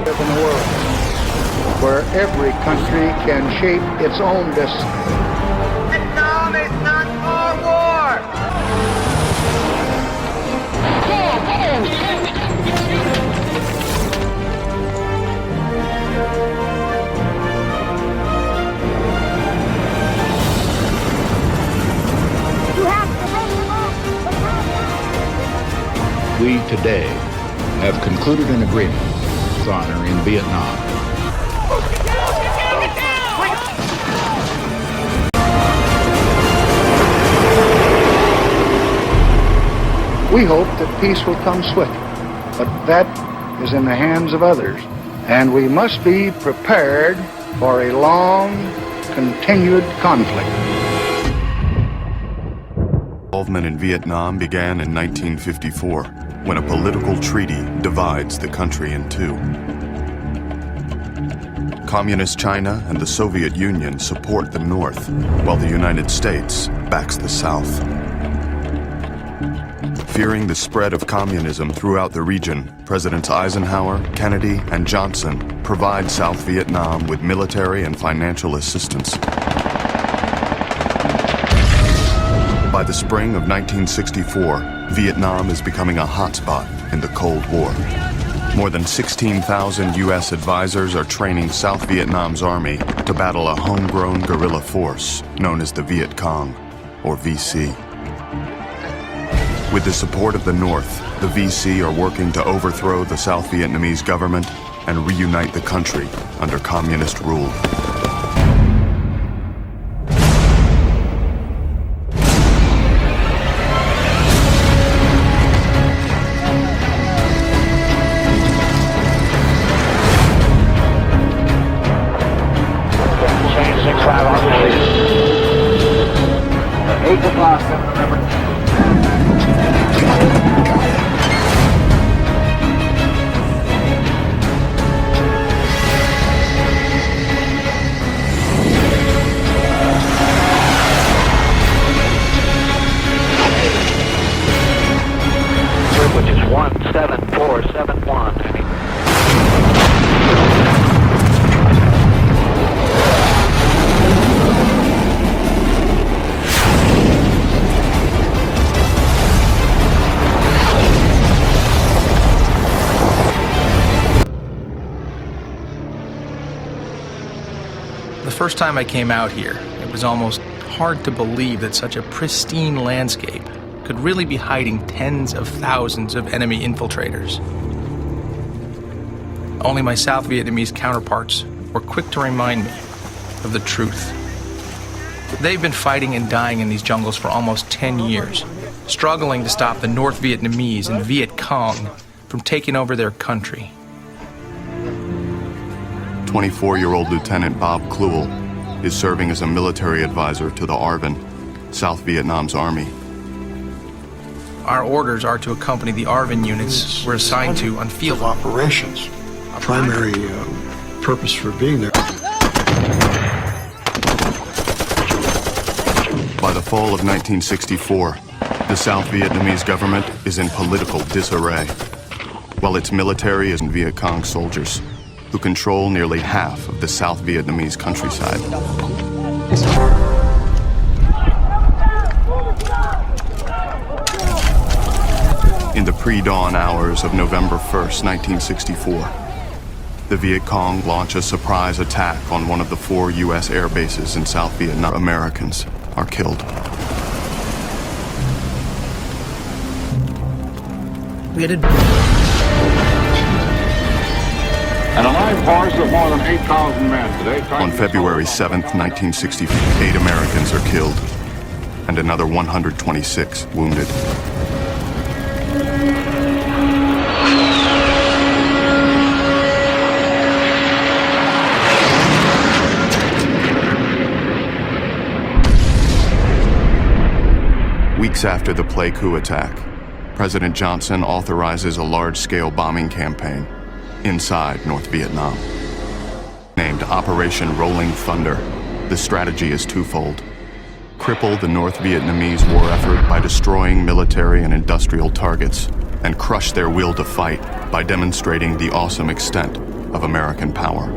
live in a world where every country can shape its own destiny. Vietnam is not our war! We today have concluded an agreement with honor in Vietnam. We hope that peace will come swiftly, but that is in the hands of others, and we must be prepared for a long, continued conflict. Involvement in Vietnam began in 1954, when a political treaty divides the country in two. Communist China and the Soviet Union support the North, while the United States backs the South. Fearing the spread of communism throughout the region, Presidents Eisenhower, Kennedy, and Johnson provide South Vietnam with military and financial assistance. By the spring of 1964, Vietnam is becoming a hotspot in the Cold War. More than 16,000 U.S. advisors are training South Vietnam's army to battle a homegrown guerrilla force known as the Viet Cong, or VC. With the support of the North, the VC are working to overthrow the South Vietnamese government and reunite the country under communist rule. Which is 17471. The first time I came out here, it was almost hard to believe that such a pristine landscape could really be hiding tens of thousands of enemy infiltrators. Only my South Vietnamese counterparts were quick to remind me of the truth. They've been fighting and dying in these jungles for almost 10 years, struggling to stop the North Vietnamese and Viet Cong from taking over their country. 24-year-old Lieutenant Bob Kluel is serving as a military advisor to the ARVN, South Vietnam's army. Our orders are to accompany the ARVN units we're assigned to on field operations. Primary purpose for being there. By the fall of 1964, the South Vietnamese government is in political disarray, while its military is Viet Cong soldiers, who control nearly half of the South Vietnamese countryside. In the pre-dawn hours of November 1st, 1964, the Viet Cong launch a surprise attack on one of the 4 U.S. air bases in South Vietnam. Americans are killed. And a live force of more than 8,000 men today. On February 7th, 1964, 8 Americans are killed and another 126 wounded. Weeks after the Pleiku attack, President Johnson authorizes a large-scale bombing campaign inside North Vietnam. Named Operation Rolling Thunder, the strategy is twofold. Cripple the North Vietnamese war effort by destroying military and industrial targets and crush their will to fight by demonstrating the awesome extent of American power.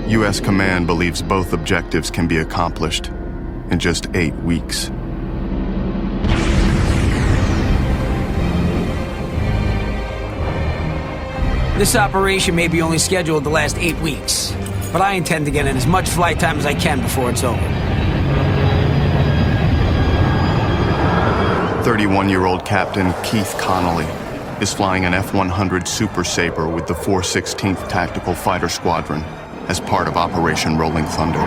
U.S. Command believes both objectives can be accomplished in just 8 weeks. This operation may be only scheduled to last 8 weeks, but I intend to get in as much flight time as I can before it's over. 31-year-old Captain Keith Connolly is flying an F-100 Super Sabre with the 416th Tactical Fighter Squadron as part of Operation Rolling Thunder.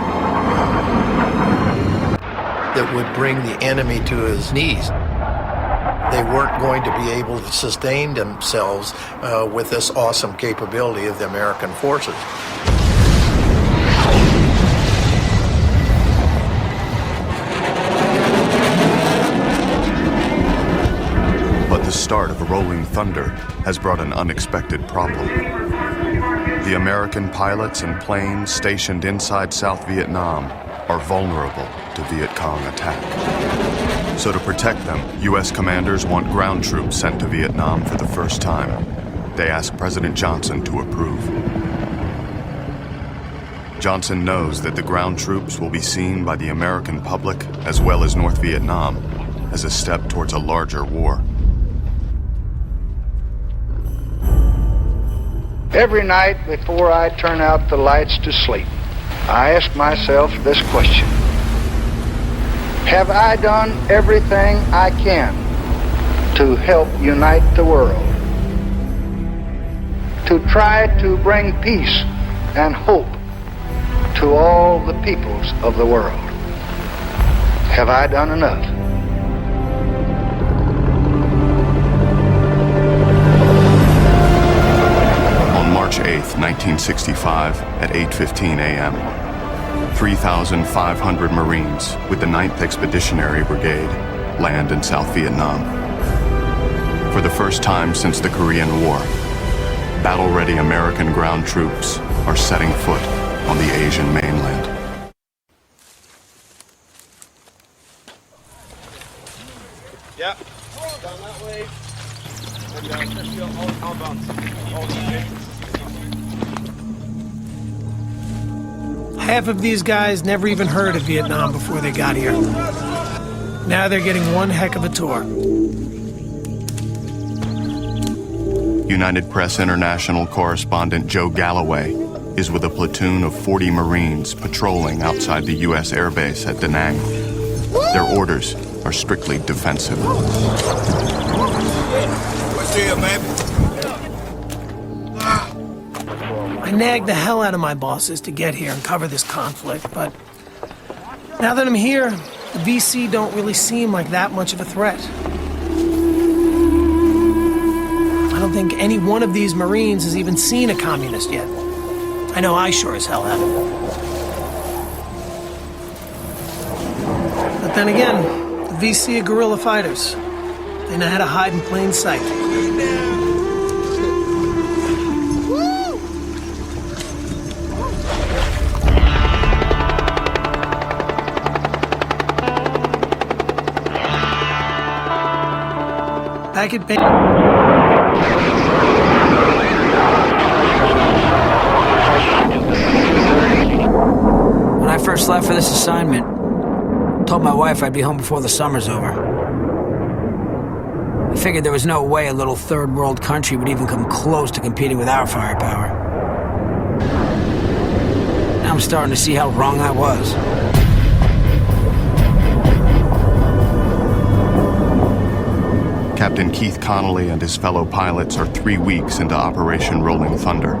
That would bring the enemy to his knees. They weren't going to be able to sustain themselves with this awesome capability of the American forces. But the start of Rolling Thunder has brought an unexpected problem. The American pilots and planes stationed inside South Vietnam are vulnerable to Viet Cong attack. So to protect them, U.S. commanders want ground troops sent to Vietnam for the first time. They ask President Johnson to approve. Johnson knows that the ground troops will be seen by the American public, as well as North Vietnam, as a step towards a larger war. Every night before I turn out the lights to sleep, I ask myself this question: have I done everything I can to help unite the world? To try to bring peace and hope to all the peoples of the world? Have I done enough? March 8th, 1965, at 8:15 a.m., 3,500 Marines with the 9th Expeditionary Brigade land in South Vietnam. For the first time since the Korean War, battle-ready American ground troops are setting foot on the Asian mainland. Yep. Down that way. And all bounce. All these. Half of these guys never even heard of Vietnam before they got here. Now they're getting one heck of a tour. United Press International correspondent Joe Galloway is with a platoon of 40 Marines patrolling outside the U.S. Air Base at Da Nang. Their orders are strictly defensive. What's here, baby? I nagged the hell out of my bosses to get here and cover this conflict, but now that I'm here, the VC don't really seem like that much of a threat. I don't think any one of these Marines has even seen a communist yet. I know I sure as hell haven't. But then again, the VC are guerrilla fighters. They know how to hide in plain sight. Back at base. When I first left for this assignment, I told my wife I'd be home before the summer's over. I figured there was no way a little third world country would even come close to competing with our firepower. Now I'm starting to see how wrong I was. Captain Keith Connolly and his fellow pilots are 3 weeks into Operation Rolling Thunder,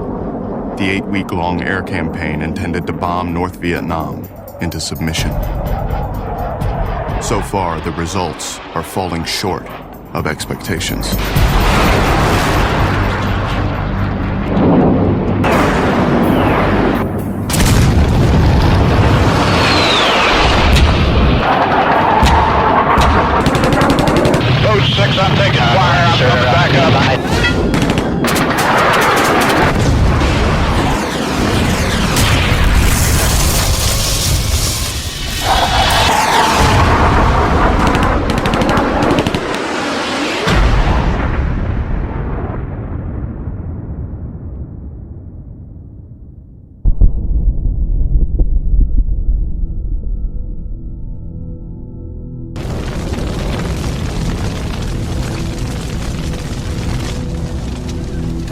the 8-week-long air campaign intended to bomb North Vietnam into submission. So far, the results are falling short of expectations. I'm taking fire. I'm coming back up.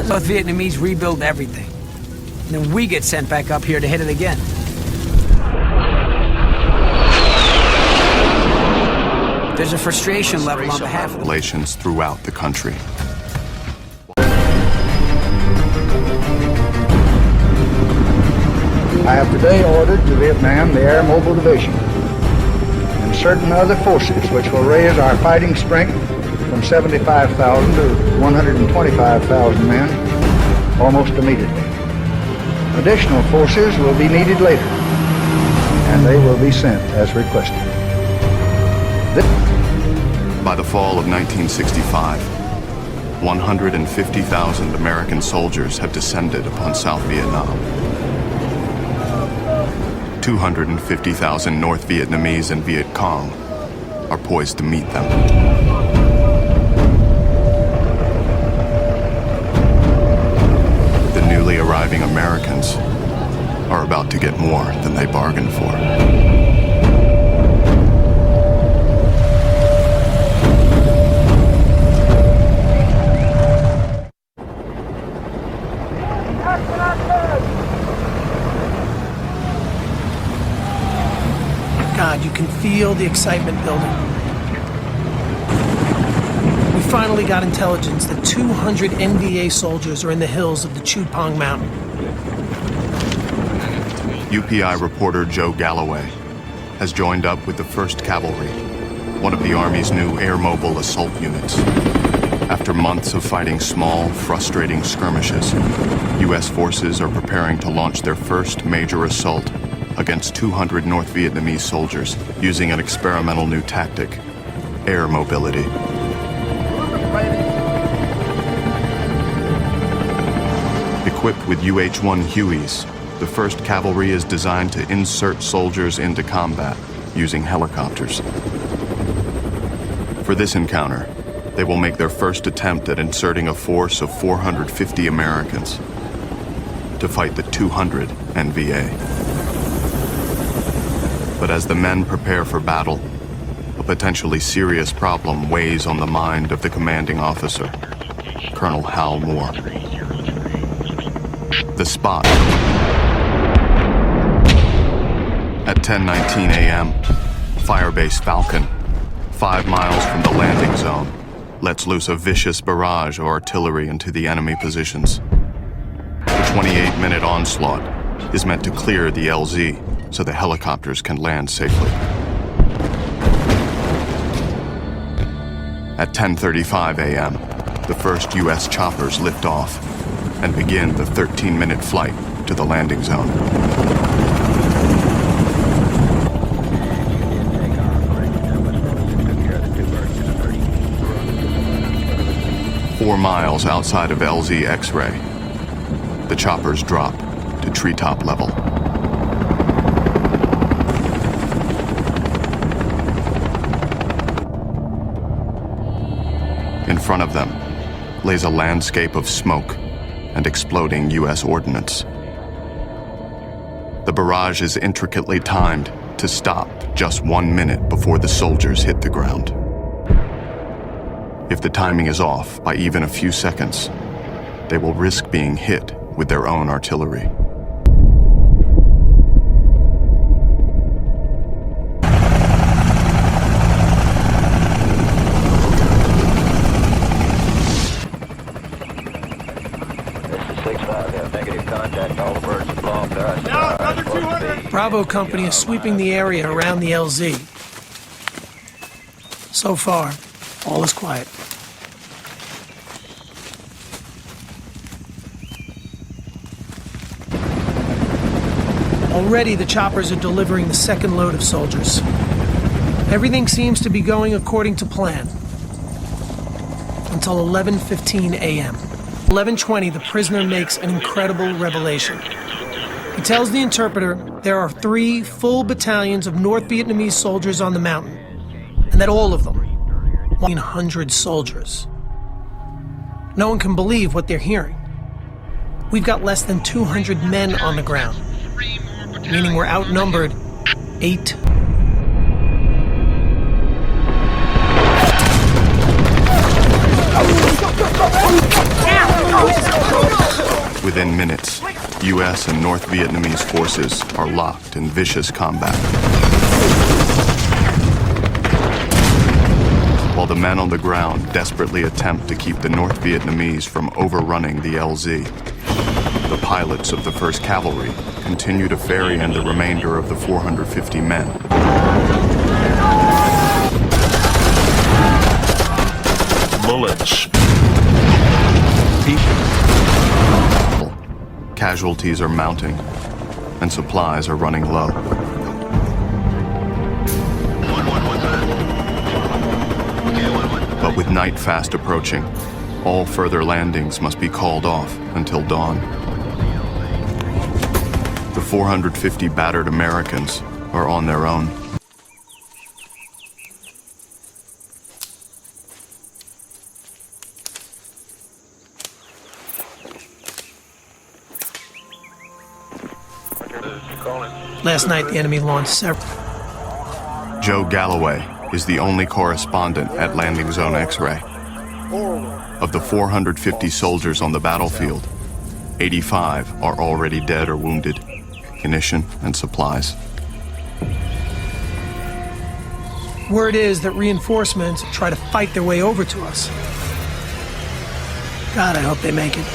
North Vietnamese rebuild everything. And then we get sent back up here to hit it again. There's a frustration level on behalf of Relations throughout the country. I have today ordered to Vietnam the Air Mobile Division and certain other forces which will raise our fighting strength from 75,000 to 125,000 men almost immediately. Additional forces will be needed later, and they will be sent as requested. By the fall of 1965, 150,000 American soldiers have descended upon South Vietnam. 250,000 North Vietnamese and Viet Cong are poised to meet them. The newly arriving Americans are about to get more than they bargained for. God, you can feel the excitement building. We finally got intelligence that 200 NVA soldiers are in the hills of the Chupong Mountain. UPI reporter Joe Galloway has joined up with the 1st Cavalry, one of the Army's new air mobile assault units. After months of fighting small, frustrating skirmishes, U.S. forces are preparing to launch their first major assault against 200 North Vietnamese soldiers using an experimental new tactic, air mobility. Equipped with UH-1 Hueys, the 1st Cavalry is designed to insert soldiers into combat using helicopters. For this encounter, they will make their first attempt at inserting a force of 450 Americans to fight the 200 NVA. But as the men prepare for battle, a potentially serious problem weighs on the mind of the commanding officer, Colonel Hal Moore. The spot. At 10:19 a.m., Firebase Falcon, 5 miles from the landing zone, lets loose a vicious barrage of artillery into the enemy positions. The 28-minute onslaught is meant to clear the LZ so the helicopters can land safely. At 10:35 a.m., the first U.S. choppers lift off and begin the 13-minute flight to the landing zone. Four miles outside of LZ X-ray, the choppers drop to treetop level. In front of them lays a landscape of smoke and exploding U.S. ordnance. The barrage is intricately timed to stop just 1 minute before the soldiers hit the ground. If the timing is off by even a few seconds, they will risk being hit with their own artillery. Bravo Company is sweeping the area around the LZ. So far, all is quiet. Already the choppers are delivering the second load of soldiers. Everything seems to be going according to plan. Until 11:15 a.m. 11:20, the prisoner makes an incredible revelation. He tells the interpreter there are 3 full battalions of North Vietnamese soldiers on the mountain, and that all of them, 100 soldiers. No one can believe what they're hearing. We've got less than 200 men on the ground, meaning we're outnumbered 8. Within minutes, U.S. and North Vietnamese forces are locked in vicious combat. While the men on the ground desperately attempt to keep the North Vietnamese from overrunning the LZ, the pilots of the 1st Cavalry continue to ferry in the remainder of the 450 men. Bullets. Casualties are mounting, and supplies are running low. But with night fast approaching, all further landings must be called off until dawn. The 450 battered Americans are on their own. Last night, the enemy launched several. Joe Galloway is the only correspondent at Landing Zone X-Ray. Of the 450 soldiers on the battlefield, 85 are already dead or wounded, munition and supplies. Word is that reinforcements try to fight their way over to us. God, I hope they make it.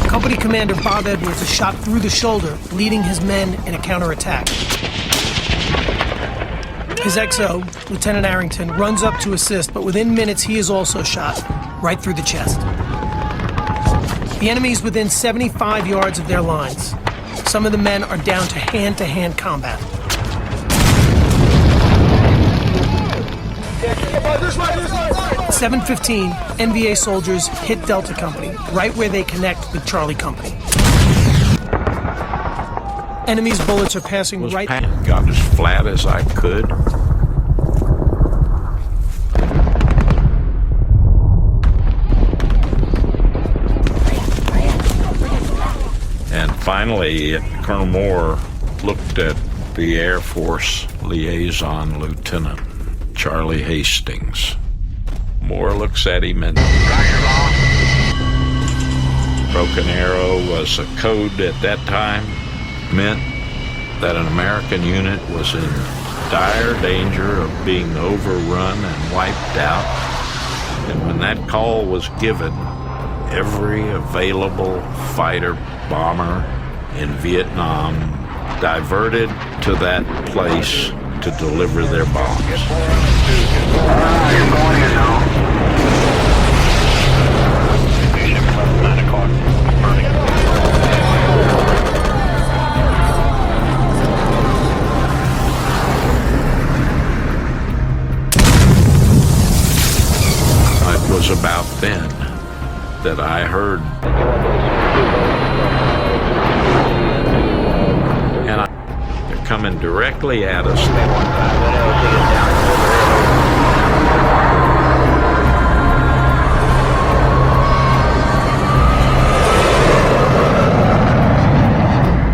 Company Commander Bob Edwards is shot through the shoulder, leading his men in a counterattack. His XO, Lieutenant Arrington, runs up to assist, but within minutes he is also shot, right through the chest. The enemy is within 75 yards of their lines. Some of the men are down to hand-to-hand combat. At 7:15, NVA soldiers hit Delta Company, right where they connect with Charlie Company. Enemy's bullets are passing right... Got as flat as I could. And finally, Colonel Moore looked at the Air Force liaison lieutenant, Charlie Hastings. Moore looks at him and... Broken Arrow was a code at that time. Meant that an American unit was in dire danger of being overrun and wiped out. And when that call was given, every available fighter bomber in Vietnam diverted to that place to deliver their bombs. It was about then that I heard, and they're coming directly at us.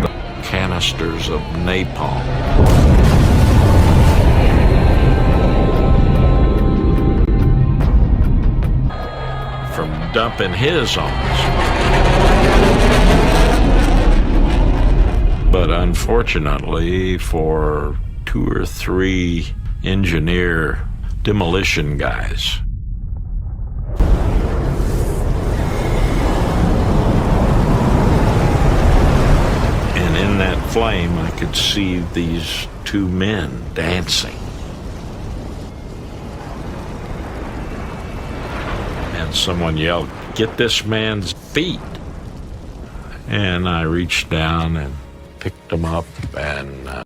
The canisters of napalm. From dumping his on us. But unfortunately for 2 or 3 engineer demolition guys, and in that flame I could see these 2 men dancing. And someone yelled, "Get this man's feet." And I reached down and picked him up and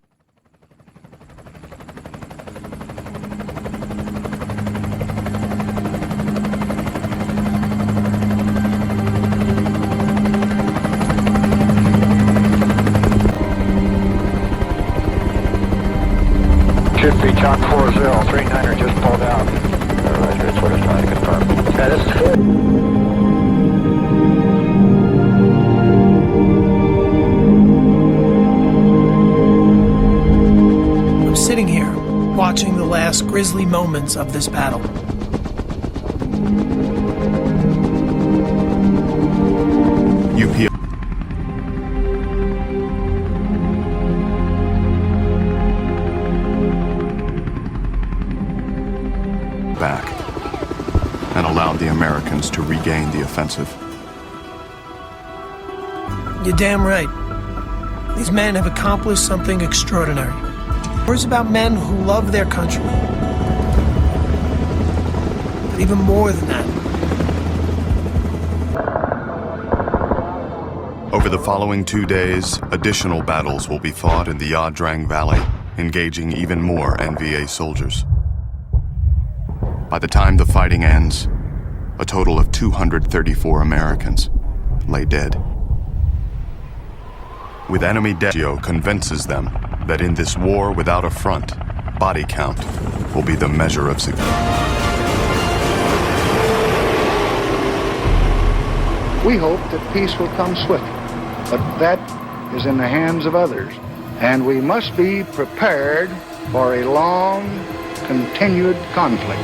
Niner just pulled out. Roger, it's what I'm trying to confirm. Yeah, this is good. I'm sitting here, watching the last grisly moments of this battle. UP back and allowed the Americans to regain the offensive. You're damn right. These men have accomplished something extraordinary. It's about men who love their country. But even more than that, Over the following 2 days, additional battles will be fought in the Yadrang Valley, engaging even more NVA soldiers. By the time the fighting ends, a total of 234 Americans lay dead. With enemy death, convinces them that in this war without a front, body count will be the measure of success. We hope that peace will come swiftly, but that is in the hands of others, and we must be prepared for a long, continued conflict.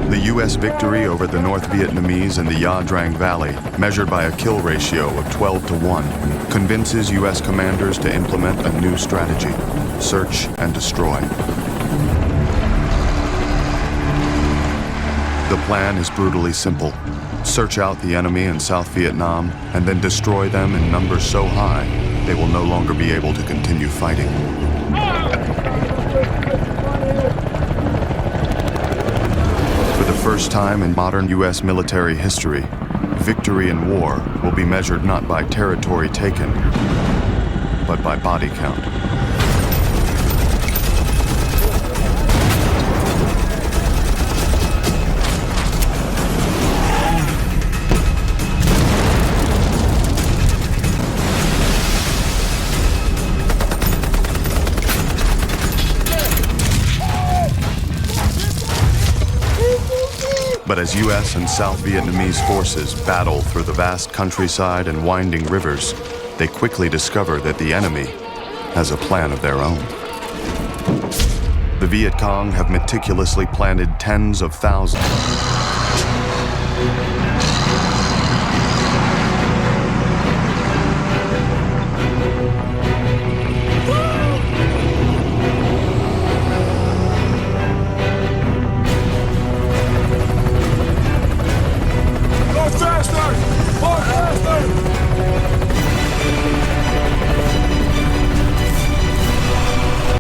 The U.S. victory over the North Vietnamese in the Yadrang Valley, measured by a kill ratio of 12-1, convinces U.S. commanders to implement a new strategy: search and destroy. The plan is brutally simple. Search out the enemy in South Vietnam and then destroy them in numbers so high they will no longer be able to continue fighting. For the first time in modern U.S. military history, victory in war will be measured not by territory taken, but by body count. But as U.S. and South Vietnamese forces battle through the vast countryside and winding rivers, they quickly discover that the enemy has a plan of their own. The Viet Cong have meticulously planted tens of thousands.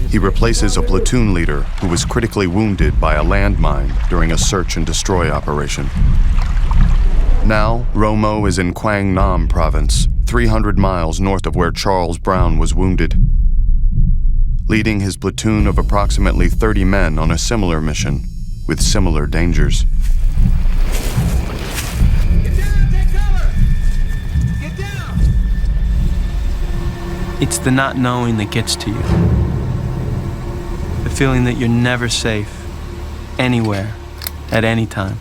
He replaces a platoon leader who was critically wounded by a landmine during a search and destroy operation. Now, Romo is in Quang Nam province, 300 miles north of where Charles Brown was wounded, leading his platoon of approximately 30 men on a similar mission with similar dangers. Get down! Take cover! Get down! It's the not knowing that gets to you. The feeling that you're never safe, anywhere, at any time.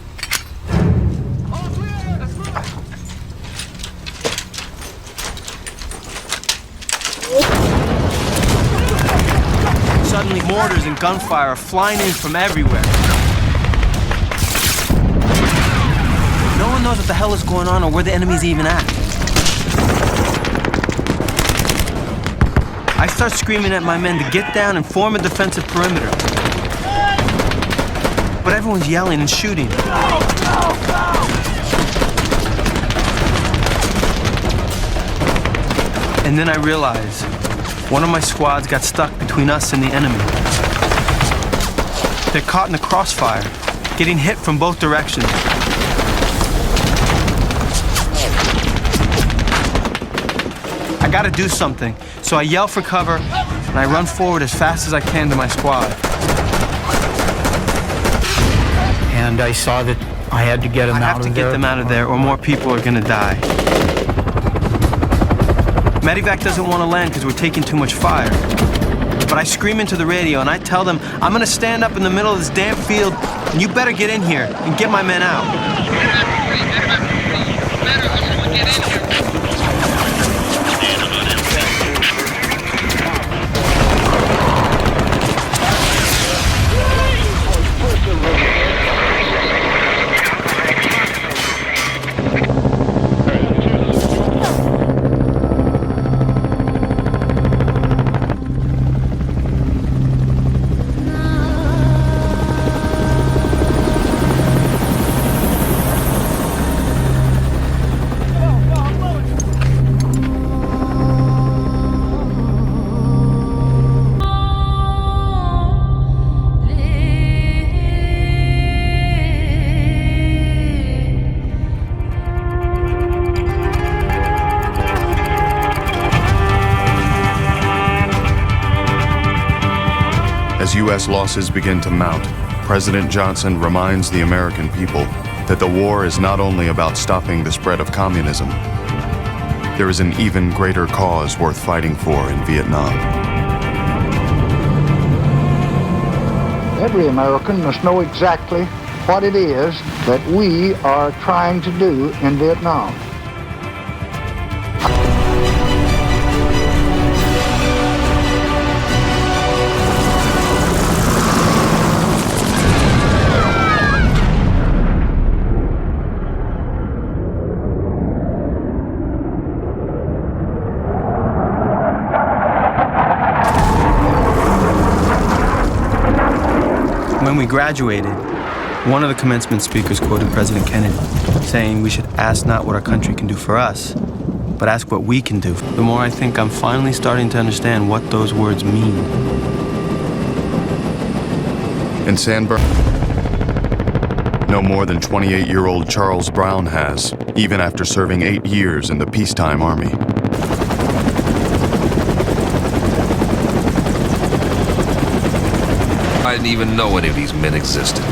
Suddenly, mortars and gunfire are flying in from everywhere. No one knows what the hell is going on or where the enemy's even at. I start screaming at my men to get down and form a defensive perimeter. But everyone's yelling and shooting. And then I realize one of my squads got stuck between us and the enemy. They're caught in the crossfire, getting hit from both directions. I gotta do something, so I yell for cover, and I run forward as fast as I can to my squad. Yeah, and I saw that I had to get them out of there. I have to get them out of there, or more people are gonna die. Medevac doesn't want to land because we're taking too much fire. But I scream into the radio and I tell them, I'm gonna stand up in the middle of this damn field, and you better get in here and get my men out. As U.S. losses begin to mount, President Johnson reminds the American people that the war is not only about stopping the spread of communism. There is an even greater cause worth fighting for in Vietnam. Every American must know exactly what it is that we are trying to do in Vietnam. When we graduated, one of the commencement speakers quoted President Kennedy, saying we should ask not what our country can do for us, but ask what we can do. The more I think I'm finally starting to understand what those words mean. In San Bernardino, no more than 28-year-old Charles Brown has, even after serving 8 years in the peacetime army. I didn't even know any of these men existed.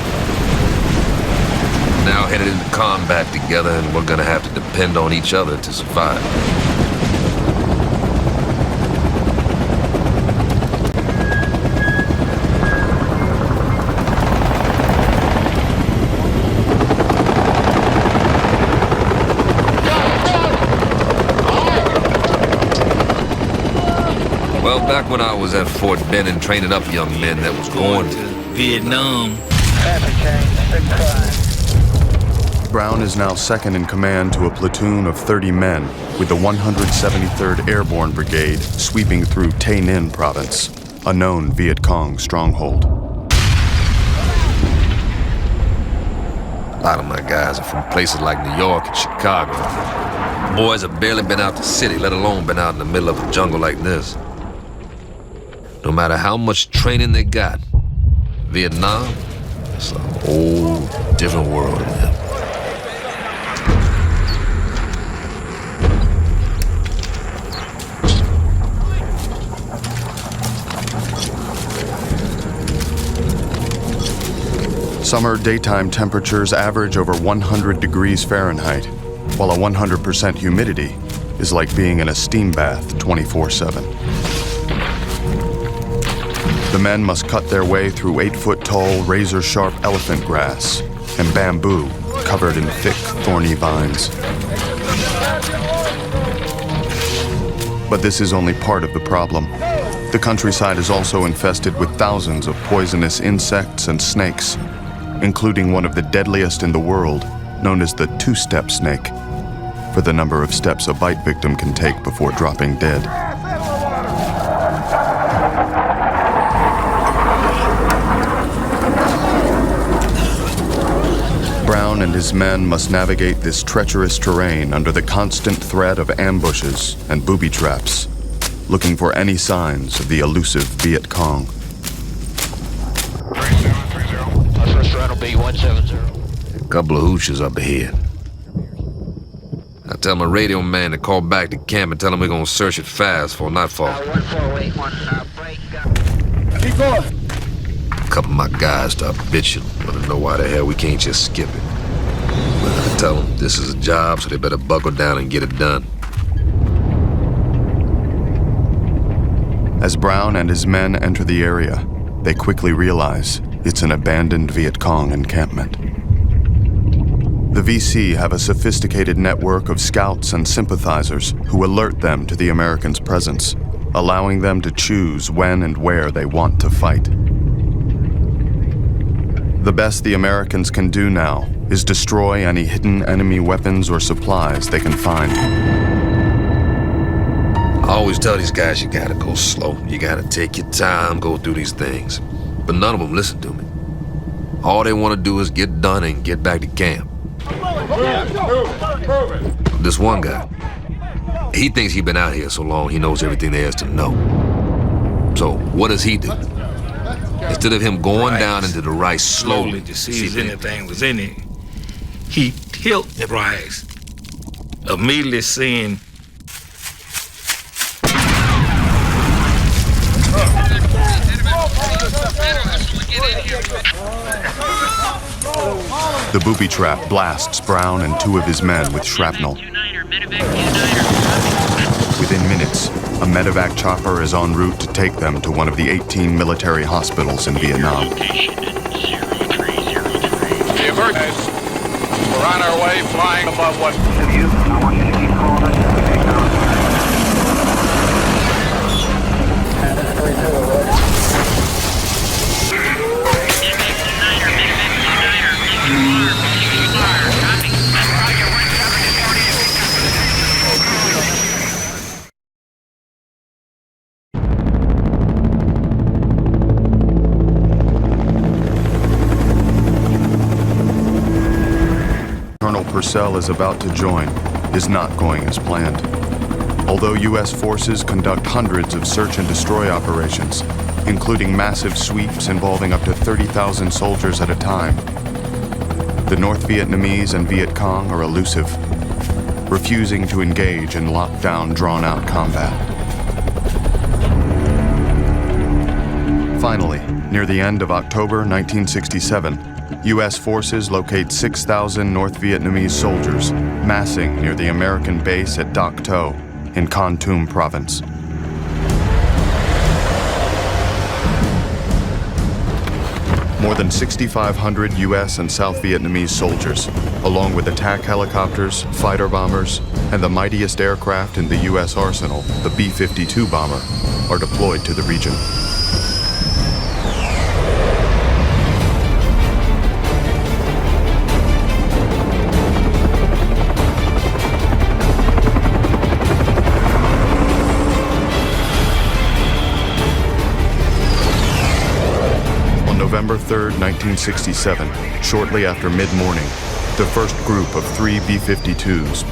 Now headed into combat together, and we're gonna have to depend on each other to survive. Well, back when I was at Fort Benning training up young men that was going to Vietnam. Brown is now second in command to a platoon of 30 men with the 173rd Airborne Brigade sweeping through Tay Ninh province, a known Viet Cong stronghold. A lot of my guys are from places like New York and Chicago. Boys have barely been out the city, let alone been out in the middle of a jungle like this. No matter how much training they got, Vietnam is a whole different world to them. Summer daytime temperatures average over 100 degrees Fahrenheit, while a 100% humidity is like being in a steam bath 24/7. The men must cut their way through 8-foot-tall, razor-sharp elephant grass and bamboo covered in thick, thorny vines. But this is only part of the problem. The countryside is also infested with thousands of poisonous insects and snakes, including one of the deadliest in the world, known as the two-step snake, for the number of steps a bite victim can take before dropping dead. Brown and his men must navigate this treacherous terrain under the constant threat of ambushes and booby traps, looking for any signs of the elusive Viet Cong. 3730. Our first run will be 170. A couple of hooches up ahead. I tell my radio man to call back to camp and tell him we're gonna search it fast for nightfall. 1481, break. Keep going. a couple of my guys start bitching. Want to know why the hell we can't just skip it. But I tell them this is a job, so they better buckle down and get it done. As Brown and his men enter the area, they quickly realize it's an abandoned Viet Cong encampment. The VC have a sophisticated network of scouts and sympathizers who alert them to the Americans' presence, allowing them to choose when and where they want to fight. The best the Americans can do now is destroy any hidden enemy weapons or supplies they can find. I always tell these guys you gotta go slow. You gotta take your time, go through these things. But none of them listen to me. All they want to do is get done and get back to camp. This one guy, he thinks he's been out here so long he knows everything there is to know. So what does he do? Instead of him going down into the rice slowly to see if anything was in it, he tilted the rice, immediately seeing The booby trap blasts Brown and two of his men with shrapnel. Within minutes, a medevac chopper is en route to take them to one of the 18 military hospitals in Vietnam. The emergency. We're on our way, flying above what? I want you to keep calling Colonel Purcell is about to join is not going as planned. Although U.S. forces conduct hundreds of search and destroy operations, including massive sweeps involving up to 30,000 soldiers at a time, the North Vietnamese and Viet Cong are elusive, refusing to engage in lockdown, drawn-out combat. Finally, near the end of October 1967, U.S. forces locate 6,000 North Vietnamese soldiers massing near the American base at Doc To in Kon Tum province. More than 6,500 U.S. and South Vietnamese soldiers, along with attack helicopters, fighter bombers, and the mightiest aircraft in the U.S. arsenal, the B-52 bomber, are deployed to the region. November 3rd, 1967, shortly after mid-morning, the first group of 3 B-52s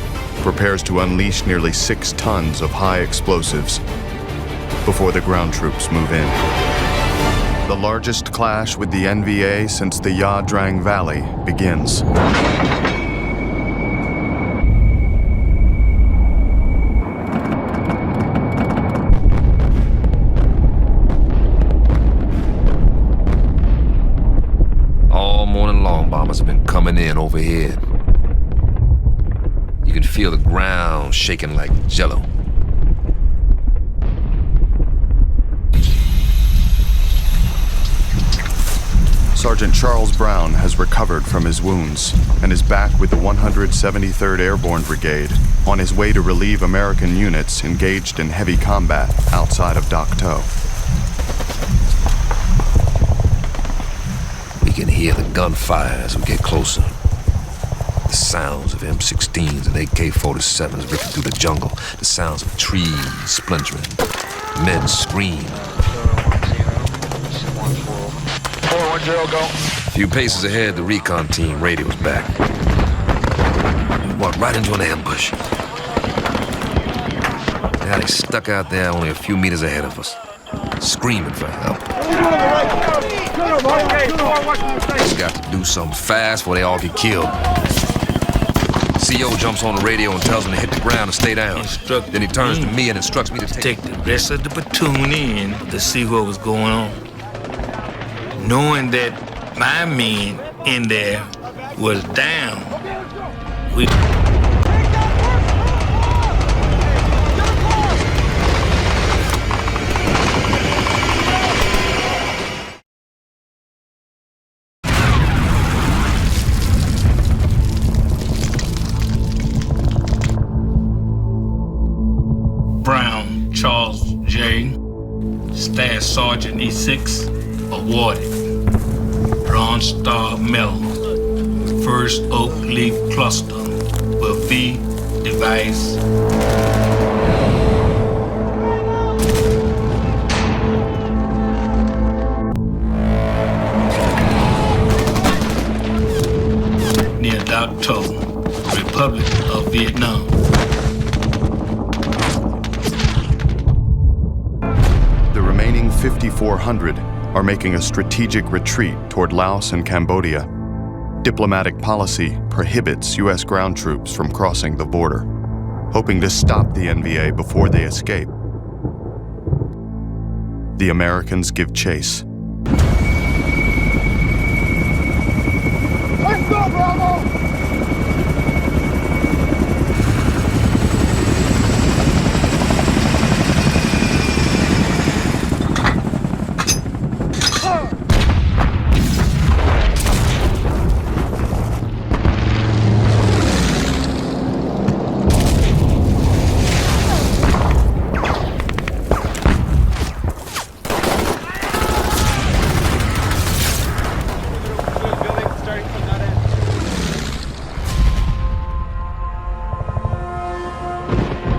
prepares to unleash nearly 6 tons of high explosives before the ground troops move in. The largest clash with the NVA since the Ya Drang Valley begins. Bombers have been coming in overhead. You can feel the ground shaking like jello. Sergeant Charles Brown has recovered from his wounds and is back with the 173rd Airborne Brigade on his way to relieve American units engaged in heavy combat outside of Doc To. We can hear the gunfire as we get closer. The sounds of M16s and AK-47s ripping through the jungle. The sounds of trees splintering. Men scream. 410, go. A few paces ahead, the recon team radio's back. We walked right into an ambush. Now they stuck out there only a few meters ahead of us, screaming for help. We got to do something fast before they all get killed. CO jumps on the radio and tells them to hit the ground and stay down. Then he turns to me and instructs me to take the rest of the platoon in to see what was going on. knowing that my men in there was down. We Brown Charles J., Staff Sergeant E6, awarded. Bronze Star Medal, First Oak Leaf Cluster, will be device. Near Dak To, Republic of Vietnam. The remaining 5,400 are making a strategic retreat toward Laos and Cambodia. Diplomatic policy prohibits U.S. ground troops from crossing the border, hoping to stop the NVA before they escape. The Americans give chase. Let's go, Bravo!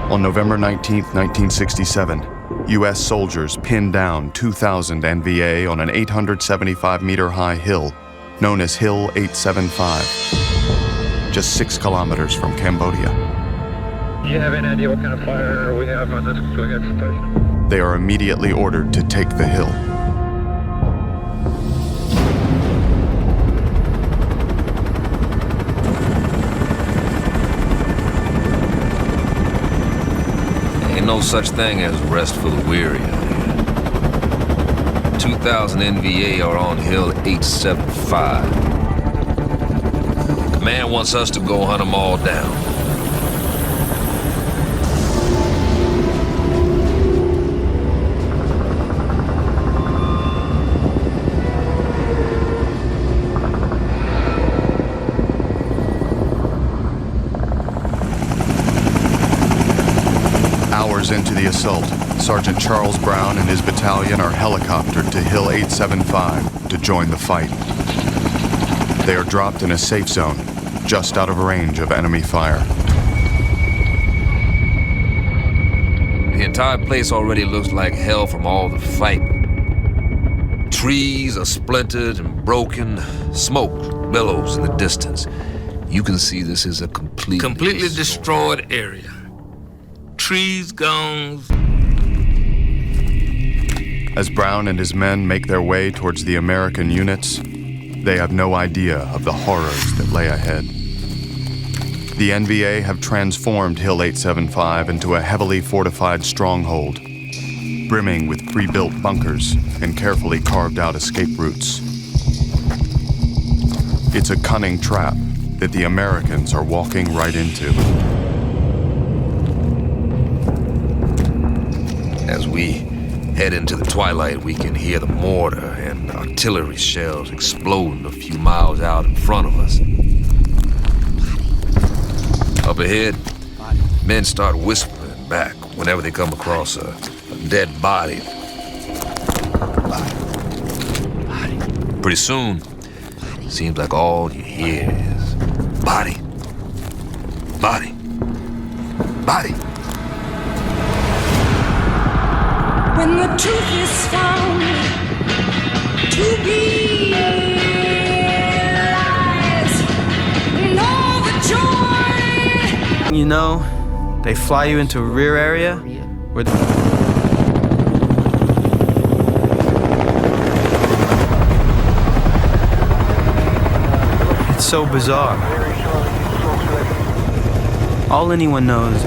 On November 19, 1967, U.S. soldiers pinned down 2,000 NVA on an 875-meter-high hill known as Hill 875, just 6 kilometers from Cambodia. Do you have any idea what kind of fire we have on this exercise? They are immediately ordered to take the hill. No such thing as rest for the weary. 2,000 NVA are on Hill 875. Command wants us to go hunt them all down. Hours into the assault, Sergeant Charles Brown and his battalion are helicoptered to Hill 875 to join the fight. They are dropped in a safe zone, just out of range of enemy fire. The entire place already looks like hell from all the fighting. Trees are splintered and broken, smoke billows in the distance. You can see this is a completely destroyed area. Trees gone. As Brown and his men make their way towards the American units, they have no idea of the horrors that lay ahead. The NVA have transformed Hill 875 into a heavily fortified stronghold, brimming with pre-built bunkers and carefully carved out escape routes. It's a cunning trap that the Americans are walking right into. As we head into the twilight, we can hear the mortar and artillery shells exploding a few miles out in front of us. Up ahead, men start whispering back whenever they come across a dead body. Pretty soon, it seems like all you hear is body, body, body. When the truth is found to be lies, and all the joy. You know, they fly you into a rear area where it's so bizarre. All anyone knows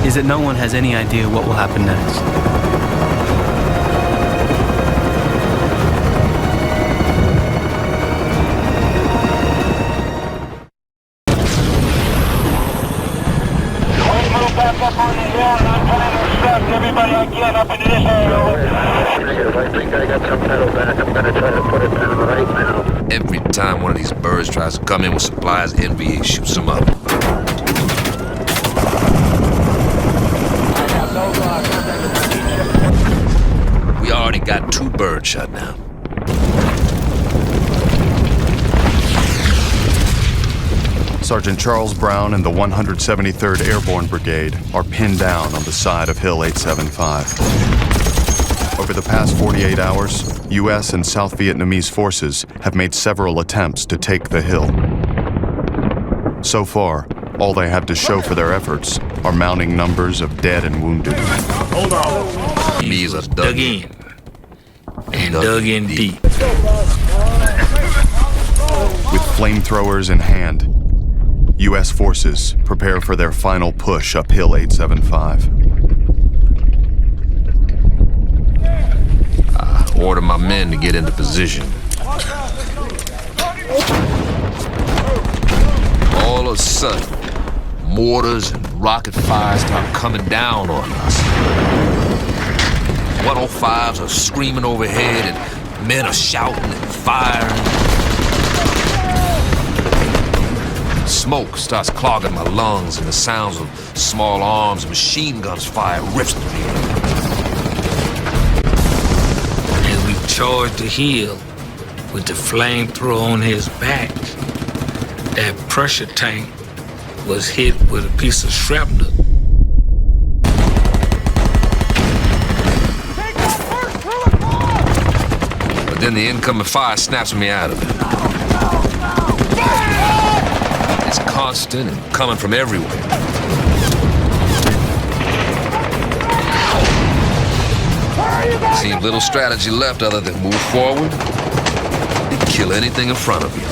is that no one has any idea what will happen next. on the ground. I'm trying to extract everybody I can up into this area. Negative. I think I got some pedal back. I'm going to try to put it down right now. Every time one of these birds tries to come in with supplies, NVA shoots them up. We already got 2 birds shot down. Sergeant Charles Brown and the 173rd Airborne Brigade are pinned down on the side of Hill 875. Over the past 48 hours, U.S. and South Vietnamese forces have made several attempts to take the hill. So far, all they have to show for their efforts are mounting numbers of dead and wounded. Hold on. These are dug in. And dug in deep. With flamethrowers in hand, U.S. forces prepare for their final push up Hill 875. I order my men to get into position. All of a sudden, mortars and rocket fires start coming down on us. 105s are screaming overhead and men are shouting and firing. Smoke starts clogging my lungs and the sounds of small arms and machine guns fire rips through the air. As we charged the hill with the flamethrower on his back, that pressure tank was hit with a piece of shrapnel. But then the incoming fire snaps me out of it. It's constant and coming from everywhere. Seems little strategy left other than move forward and kill anything in front of you.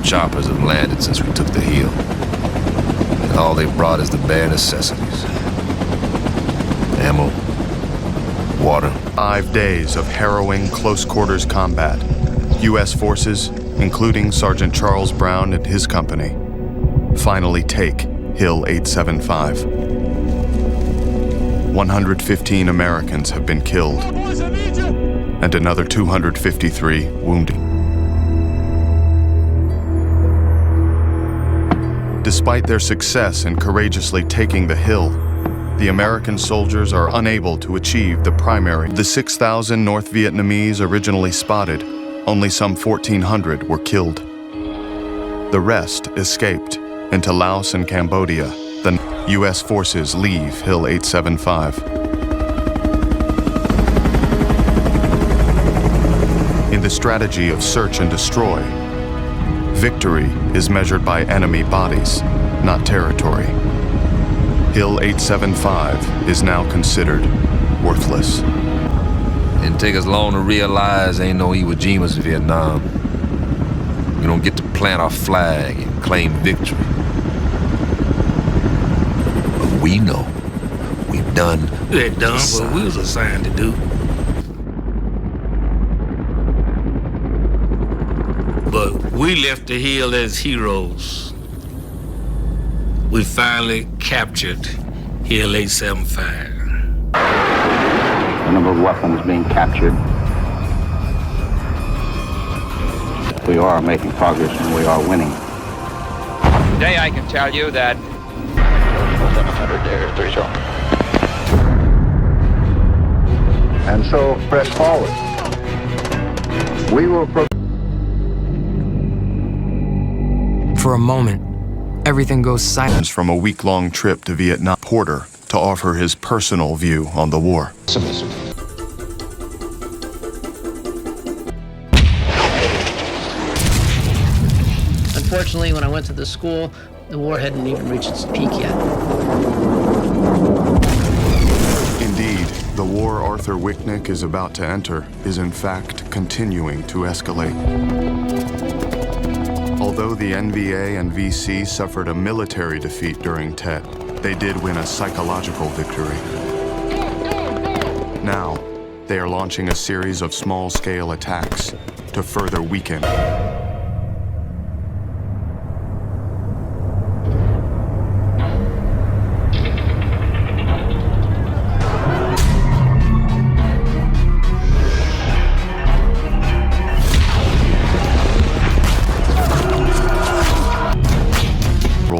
Choppers have landed since we took the hill. And all they brought is the bare necessities. Ammo, water. 5 days of harrowing close-quarters combat. U.S. forces, including Sergeant Charles Brown and his company, finally take Hill 875. 115 Americans have been killed, and another 253 wounded. Despite their success in courageously taking the hill, the American soldiers are unable to achieve the primary. The 6,000 North Vietnamese originally spotted, only some 1,400 were killed. The rest escaped into Laos and Cambodia. The U.S. forces leave Hill 875. In the strategy of search and destroy, victory is measured by enemy bodies, not territory. Hill 875 is now considered worthless. Didn't take us long to realize ain't no Iwo Jimas in Vietnam. We don't get to plant our flag and claim victory. But we know we've done what we was assigned to do. But we left the hill as heroes. We finally captured Hill 875. A number of weapons being captured. We are making progress and we are winning. Today I can tell you that 700 there, 30. And so press forward. We will For a moment, everything goes silent. From a week-long trip to Vietnam, Porter to offer his personal view on the war. Unfortunately, when I went to the school, The war hadn't even reached its peak yet. Indeed, the war Arthur Wicknick is about to enter is in fact continuing to escalate. Although the NVA and VC suffered a military defeat during Tet, they did win a psychological victory. Now, they are launching a series of small-scale attacks to further weaken.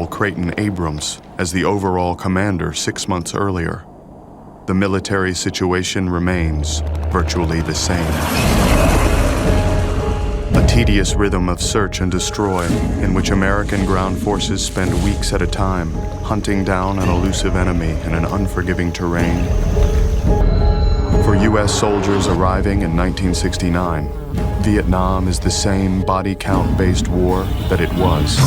Creighton Abrams as the overall commander 6 months earlier. The military situation remains virtually the same. A tedious rhythm of search and destroy in which American ground forces spend weeks at a time hunting down an elusive enemy in an unforgiving terrain. For U.S. soldiers arriving in 1969, Vietnam is the same body count-based war that it was.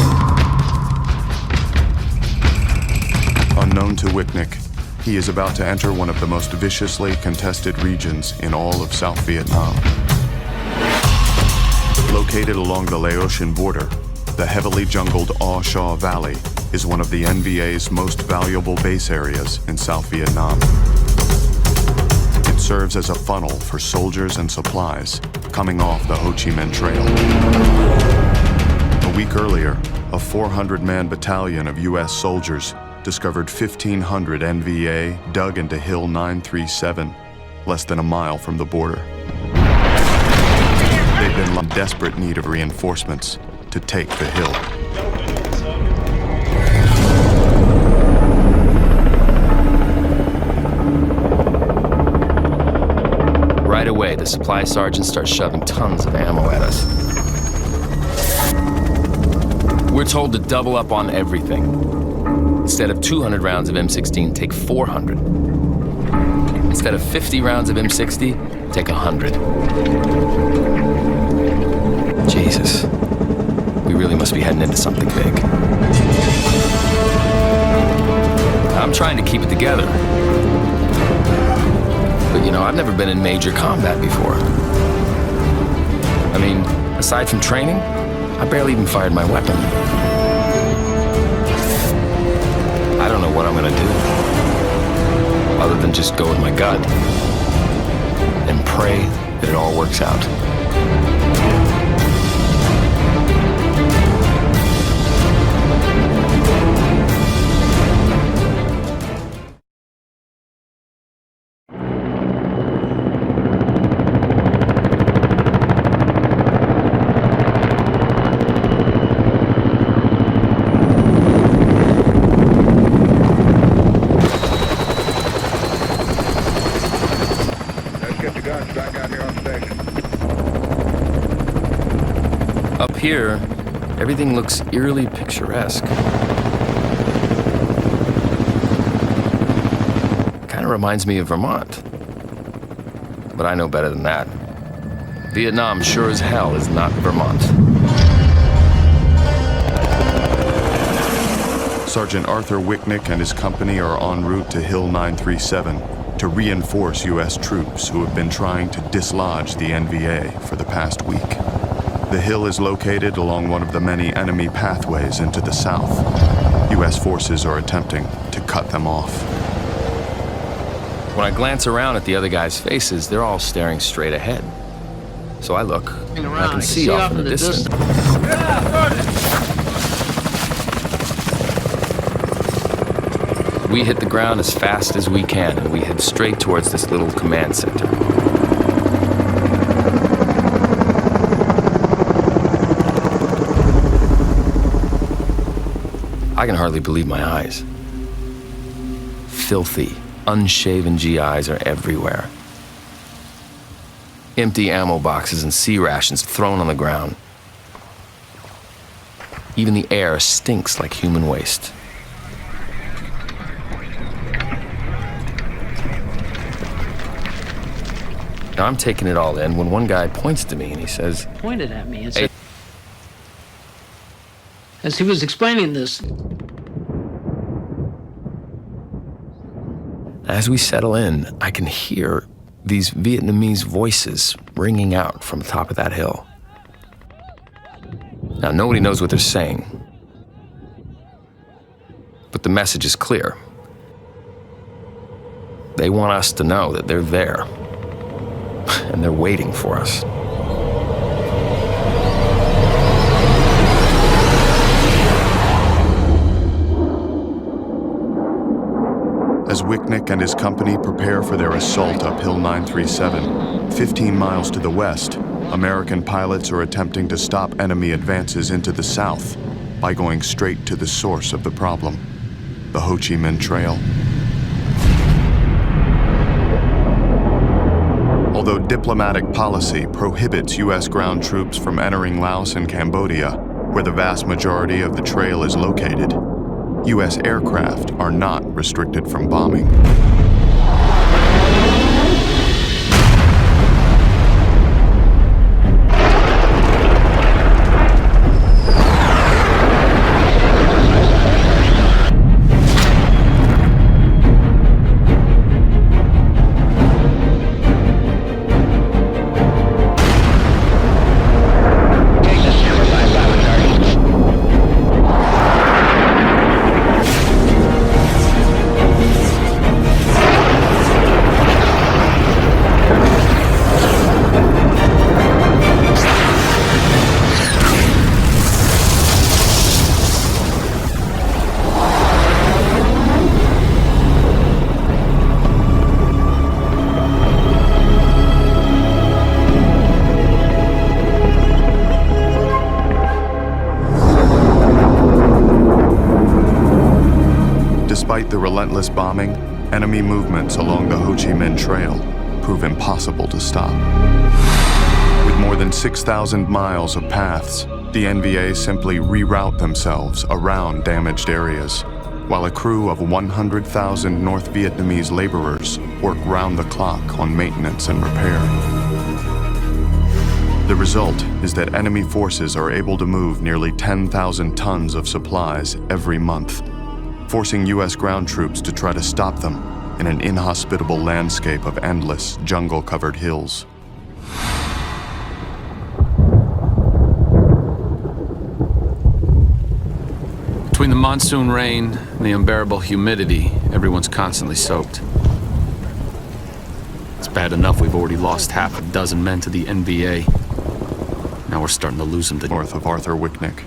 Unknown to Wicknick, he is about to enter one of the most viciously contested regions in all of South Vietnam. Located along the Laotian border, the heavily jungled Aw Shaw Valley is one of the NVA's most valuable base areas in South Vietnam. It serves as a funnel for soldiers and supplies coming off the Ho Chi Minh Trail. A week earlier, a 400-man battalion of U.S. soldiers discovered 1,500 NVA dug into Hill 937, less than a mile from the border. They've been in desperate need of reinforcements to take the hill. Right away, the supply sergeant starts shoving tons of ammo at us. We're told to double up on everything. Instead of 200 rounds of M16, take 400. Instead of 50 rounds of M60, take 100. Jesus. We really must be heading into something big. I'm trying to keep it together. But you know, I've never been in major combat before. I mean, aside from training, I barely even fired my weapon. I don't know what I'm gonna do, other than just go with my gut and pray that it all works out. Up here, everything looks eerily picturesque. Kind of reminds me of Vermont. But I know better than that. Vietnam sure as hell is not Vermont. Sergeant Arthur Wicknick and his company are en route to Hill 937 to reinforce U.S. troops who have been trying to dislodge the NVA for the past week. The hill is located along one of the many enemy pathways into the south. U.S. forces are attempting to cut them off. When I glance around at the other guys' faces, they're all staring straight ahead. So I look, and I can see off in the distance. We hit the ground as fast as we can, and we head straight towards this little command center. I can hardly believe my eyes. Filthy, unshaven GIs are everywhere. Empty ammo boxes and C rations thrown on the ground. Even the air stinks like human waste. Now I'm taking it all in when one guy points to me and he says, Pointed at me and "Hey, said, As he was explaining this, As we settle in, I can hear these Vietnamese voices ringing out from the top of that hill. Now, nobody knows what they're saying, but the message is clear. They want us to know that they're there, and they're waiting for us. As Wicknick and his company prepare for their assault up Hill 937, 15 miles to the west, American pilots are attempting to stop enemy advances into the south by going straight to the source of the problem, the Ho Chi Minh Trail. Although diplomatic policy prohibits U.S. ground troops from entering Laos and Cambodia, where the vast majority of the trail is located, U.S. aircraft are not restricted from bombing. Despite the relentless bombing, enemy movements along the Ho Chi Minh Trail prove impossible to stop. With more than 6,000 miles of paths, the NVA simply reroute themselves around damaged areas, while a crew of 100,000 North Vietnamese laborers work round the clock on maintenance and repair. The result is that enemy forces are able to move nearly 10,000 tons of supplies every month, forcing U.S. ground troops to try to stop them in an inhospitable landscape of endless, jungle-covered hills. Between the monsoon rain and the unbearable humidity, everyone's constantly soaked. It's bad enough we've already lost half a dozen men to the NVA. Now we're starting to lose them to north of Arthur Wicknick.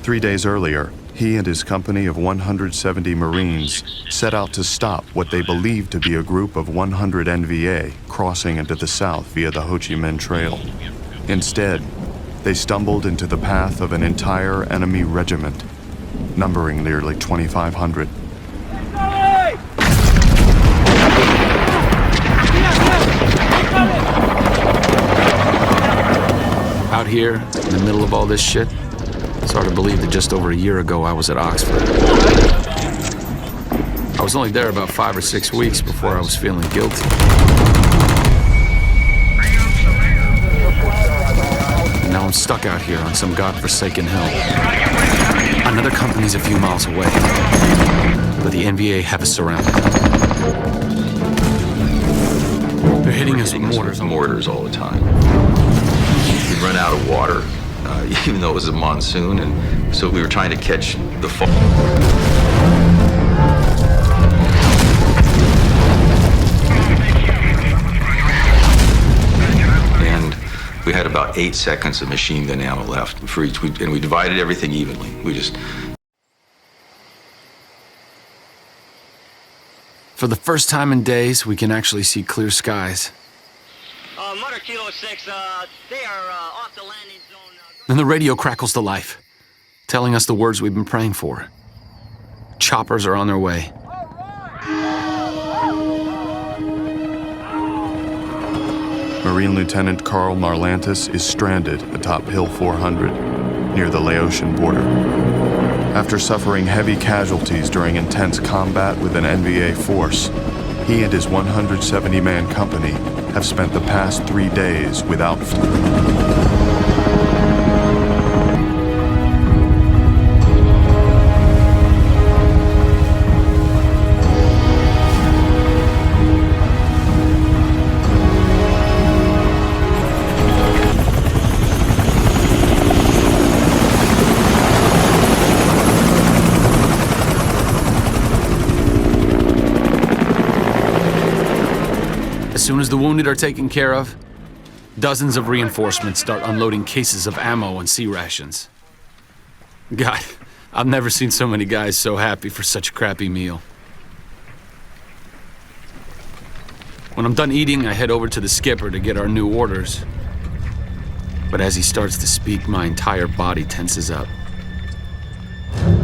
3 days earlier, he and his company of 170 Marines set out to stop what they believed to be a group of 100 NVA crossing into the south via the Ho Chi Minh Trail. Instead, they stumbled into the path of an entire enemy regiment, numbering nearly 2,500. Out here, in the middle of all this shit, it's hard to believe that just over a year ago I was at Oxford. I was only there about 5 or 6 weeks before I was feeling guilty. And now I'm stuck out here on some godforsaken hill. Another company's a few miles away, but the NVA have us surrounded. They're hitting us with mortars all the time. We run out of water. Even though it was a monsoon, and so we were trying to catch the fall. And we had about 8 seconds of machine gun ammo left for each, and we divided everything evenly. For the first time in days, we can actually see clear skies. Motor Kilo 6, they are off the landing zone. Then the radio crackles to life, telling us the words we've been praying for. Choppers are on their way. Marine Lieutenant Carl Marlantis is stranded atop Hill 400, near the Laotian border. After suffering heavy casualties during intense combat with an NVA force, he and his 170-man company have spent the past 3 days without food. the wounded are taken care of, dozens of reinforcements start unloading cases of ammo and sea rations. God, I've never seen so many guys so happy for such a crappy meal. When I'm done eating, I head over to the skipper to get our new orders. But as he starts to speak, my entire body tenses up.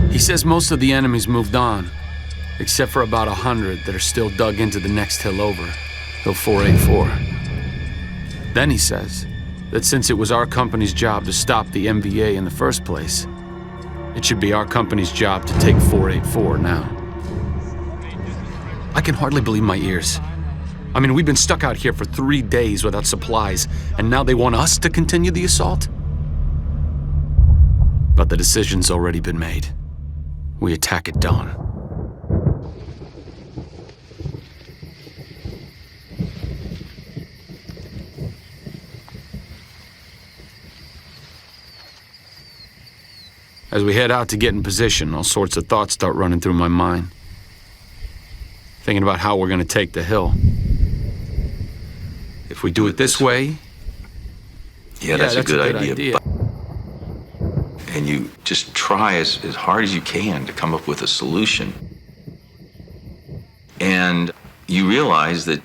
He says most of the enemies moved on, except for about 100 that are still dug into the next hill over, Hill 484. Then he says that since it was our company's job to stop the MVA in the first place, it should be our company's job to take 484 now. I can hardly believe my ears. I mean, we've been stuck out here for 3 days without supplies, and now they want us to continue the assault? But the decision's already been made. We attack at dawn. As we head out to get in position, all sorts of thoughts start running through my mind. Thinking about how we're gonna take the hill. If we do it this way... Yeah, that's a good idea. And you just try as hard as you can to come up with a solution. And you realize that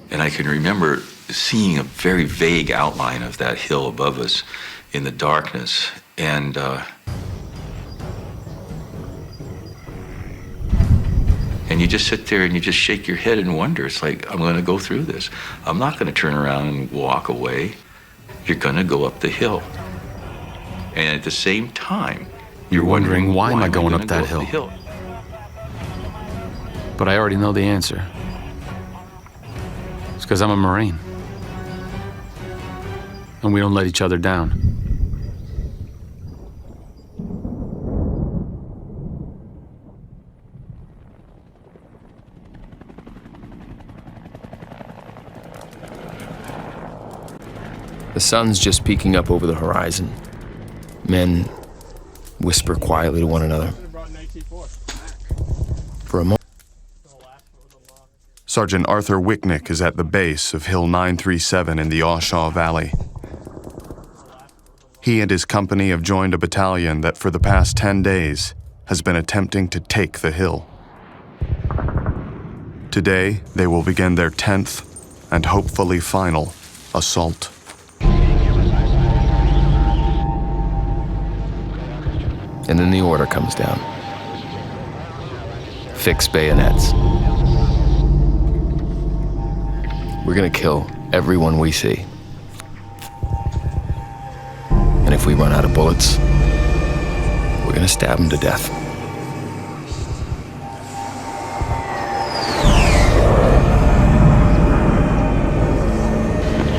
and I can remember seeing a very vague outline of that hill above us in the darkness. And you just sit there and you just shake your head and wonder. It's like, I'm going to go through this. I'm not going to turn around and walk away. You're going to go up the hill. And at the same time, you're wondering, why am I going up that hill? But I already know the answer. It's because I'm a Marine. And we don't let each other down. The sun's just peeking up over the horizon. Men whisper quietly to one another. For a moment, Sergeant Arthur Wicknick is at the base of Hill 937 in the Oshaw Valley. He and his company have joined a battalion that for the past 10 days has been attempting to take the hill. Today, they will begin their 10th and hopefully final assault. and then the order comes down. Fix bayonets. We're gonna kill everyone we see. And if we run out of bullets, we're gonna stab them to death.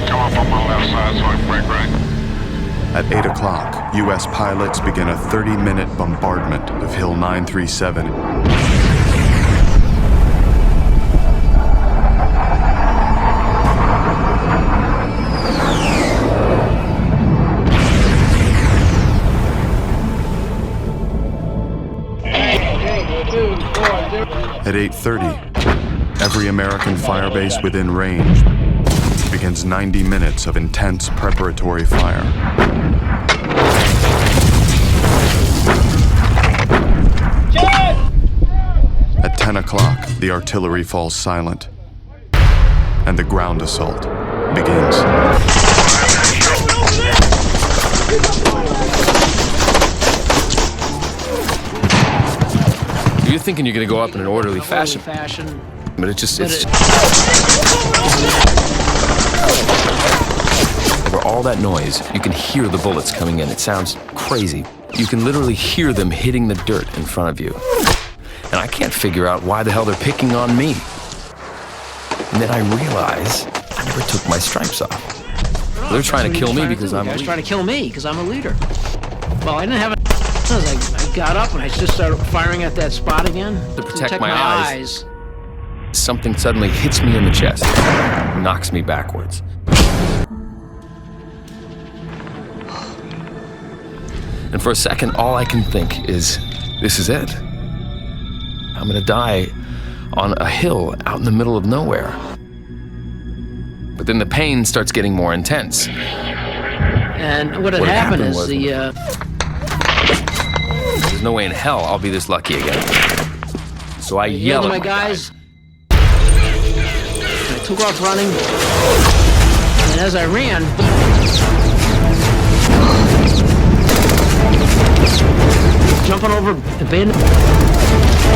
Come up on my left side so I can break right. At 8 o'clock, U.S. pilots begin a 30-minute bombardment of Hill 937. At 8:30, every American firebase within range begins 90 minutes of intense preparatory fire. At 10 o'clock, the artillery falls silent, and the ground assault begins. You're thinking you're gonna go up in an orderly fashion. But it's over all that noise, you can hear the bullets coming in. It sounds crazy. You can literally hear them hitting the dirt in front of you. And I can't figure out why the hell they're picking on me. And then I realize I never took my stripes off. They're trying to kill me because I'm a leader. They're trying to kill me because I'm a leader. Well, I didn't have a... I got up and I just started firing at that spot again. To protect my eyes, something suddenly hits me in the chest, knocks me backwards. And for a second, all I can think is, this is it. I'm I'm gonna die on a hill out in the middle of nowhere. But then the pain starts getting more intense. And what had happened is was there's no way in hell I'll be this lucky again. So I yell at my guys. I took off running. And as I ran, jumping over the bin.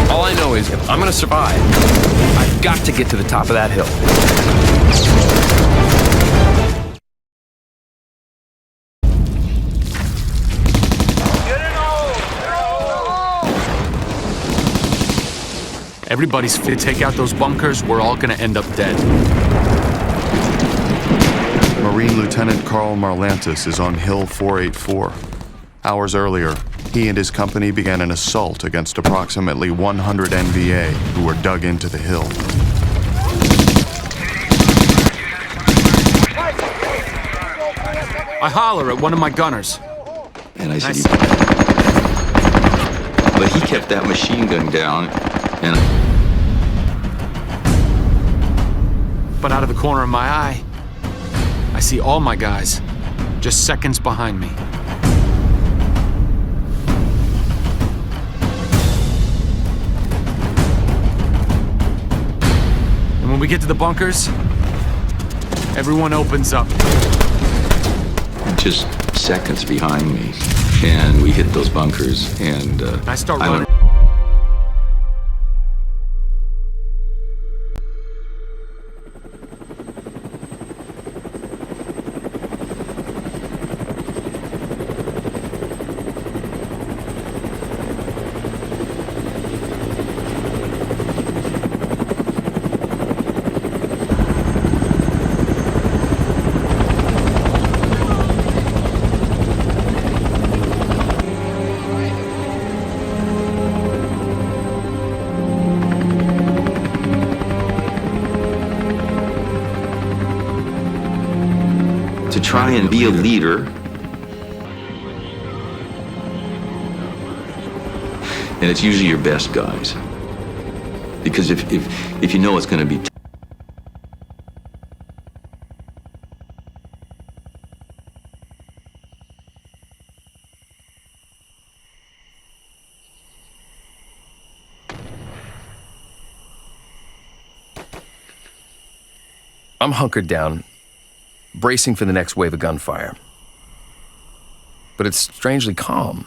All I know is if I'm gonna survive, I've got to get to the top of that hill. Everybody's fit to take out those bunkers. We're all gonna end up dead. Marine Lieutenant Carl Marlantis is on Hill 484. Hours earlier, he and his company began an assault against approximately 100 NVA who were dug into the hill. I holler at one of my gunners. And I said, but he kept that machine gun down, and But out of the corner of my eye, I see all my guys just seconds behind me. And when we get to the bunkers, everyone opens up. just seconds behind me, and we hit those bunkers, and I start running. to try and be a leader. And it's usually your best guys. Because if you know it's going to be I'm hunkered down, bracing for the next wave of gunfire. But it's strangely calm.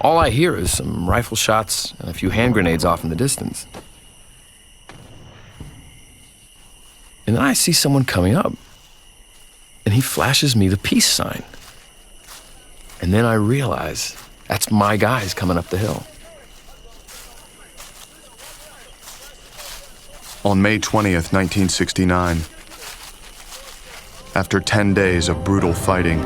All I hear is some rifle shots and a few hand grenades off in the distance. And then I see someone coming up, and he flashes me the peace sign. And then I realize that's my guys coming up the hill. On May 20th, 1969, after 10 days of brutal fighting,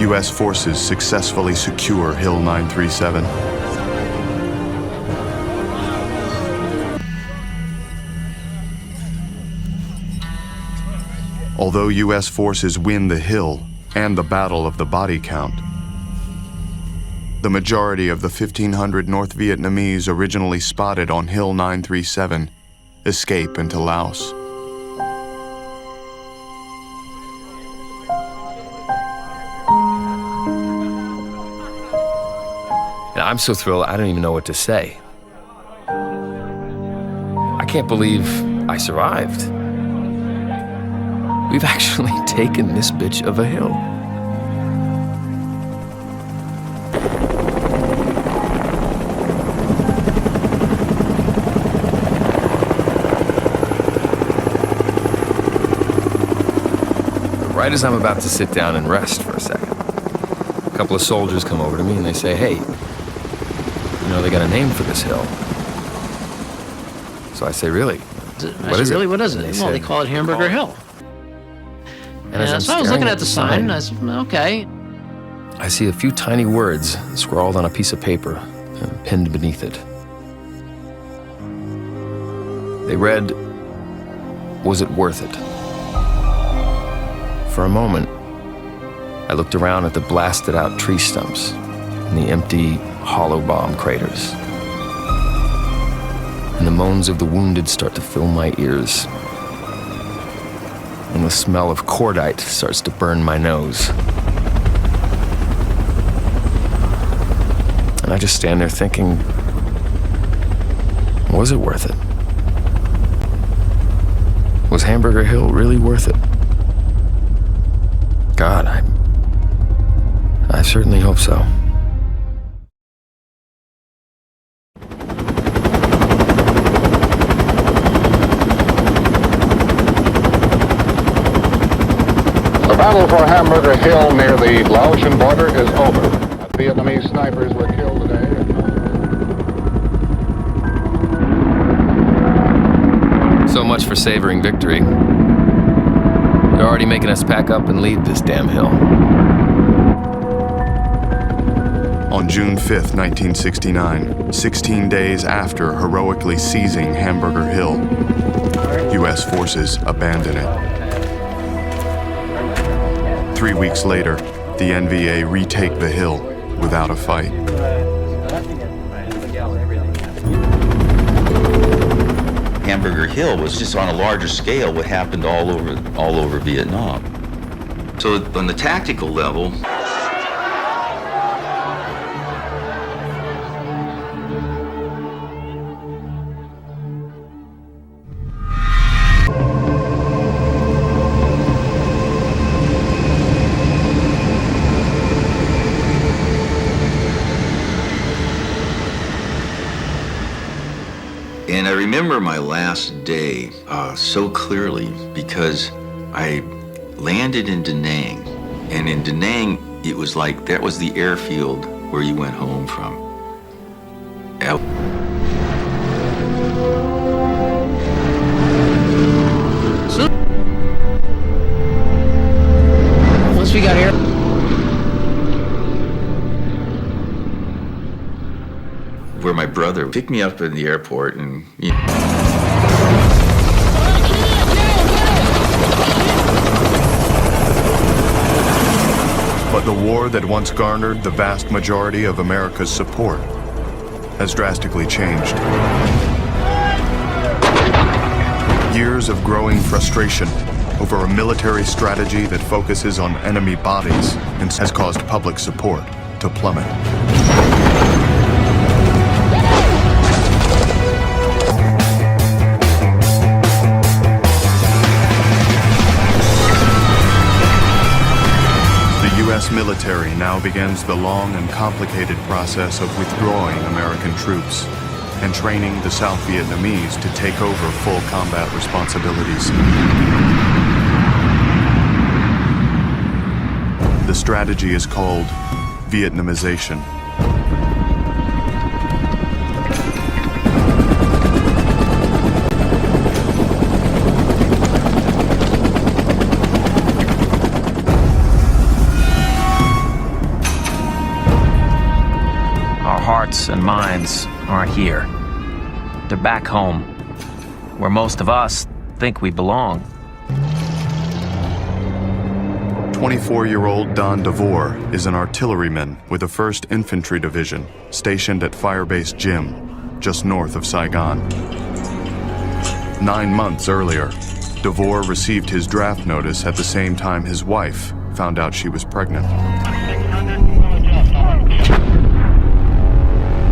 U.S. forces successfully secure Hill 937. Although U.S. forces win the hill and the Battle of the Body Count, the majority of the 1,500 North Vietnamese originally spotted on Hill 937 escape into Laos. And I'm so thrilled, I don't even know what to say. I can't believe I survived. We've actually taken this bitch of a hill. Right as I'm about to sit down and rest for a second, a couple of soldiers come over to me and they say, "Hey, you know, they got a name for this hill." So I say, "Really? What is it? What is it?" Well, they call it Hamburger Hill. And so I was looking at the sign, and I said, "Okay." I see a few tiny words scrawled on a piece of paper and pinned beneath it. They read, "Was it worth it?" For a moment, I looked around at the blasted out tree stumps and the empty hollow bomb craters. and the moans of the wounded start to fill my ears. And the smell of cordite starts to burn my nose. And I just stand there thinking, was it worth it? Was Hamburger Hill really worth it? God, I certainly hope so. The battle for Hamburger Hill near the Laotian border is over. Vietnamese snipers were killed today. So much for savoring victory. They're already making us pack up and leave this damn hill. On June 5th, 1969, 16 days after heroically seizing Hamburger Hill, U.S. forces abandon it. 3 weeks later, the NVA retake the hill without a fight. Hamburger Hill was just on a larger scale what happened all over Vietnam. So on the tactical level, and I remember my last day so clearly because I landed in Da Nang, and in Da Nang, it was like that was the airfield where you went home from. Once we got here, where my brother picked me up in the airport, and But the war that once garnered the vast majority of America's support has drastically changed. Years of growing frustration over a military strategy that focuses on enemy bodies and has caused public support to plummet. The U.S. military now begins the long and complicated process of withdrawing American troops and training the South Vietnamese to take over full combat responsibilities. The strategy is called Vietnamization. Our hearts and minds aren't here. They're back home, where most of us think we belong. 24-year-old Don DeVore is an artilleryman with the 1st Infantry Division stationed at Firebase Gym, just north of Saigon. 9 months earlier, DeVore received his draft notice at the same time his wife found out she was pregnant.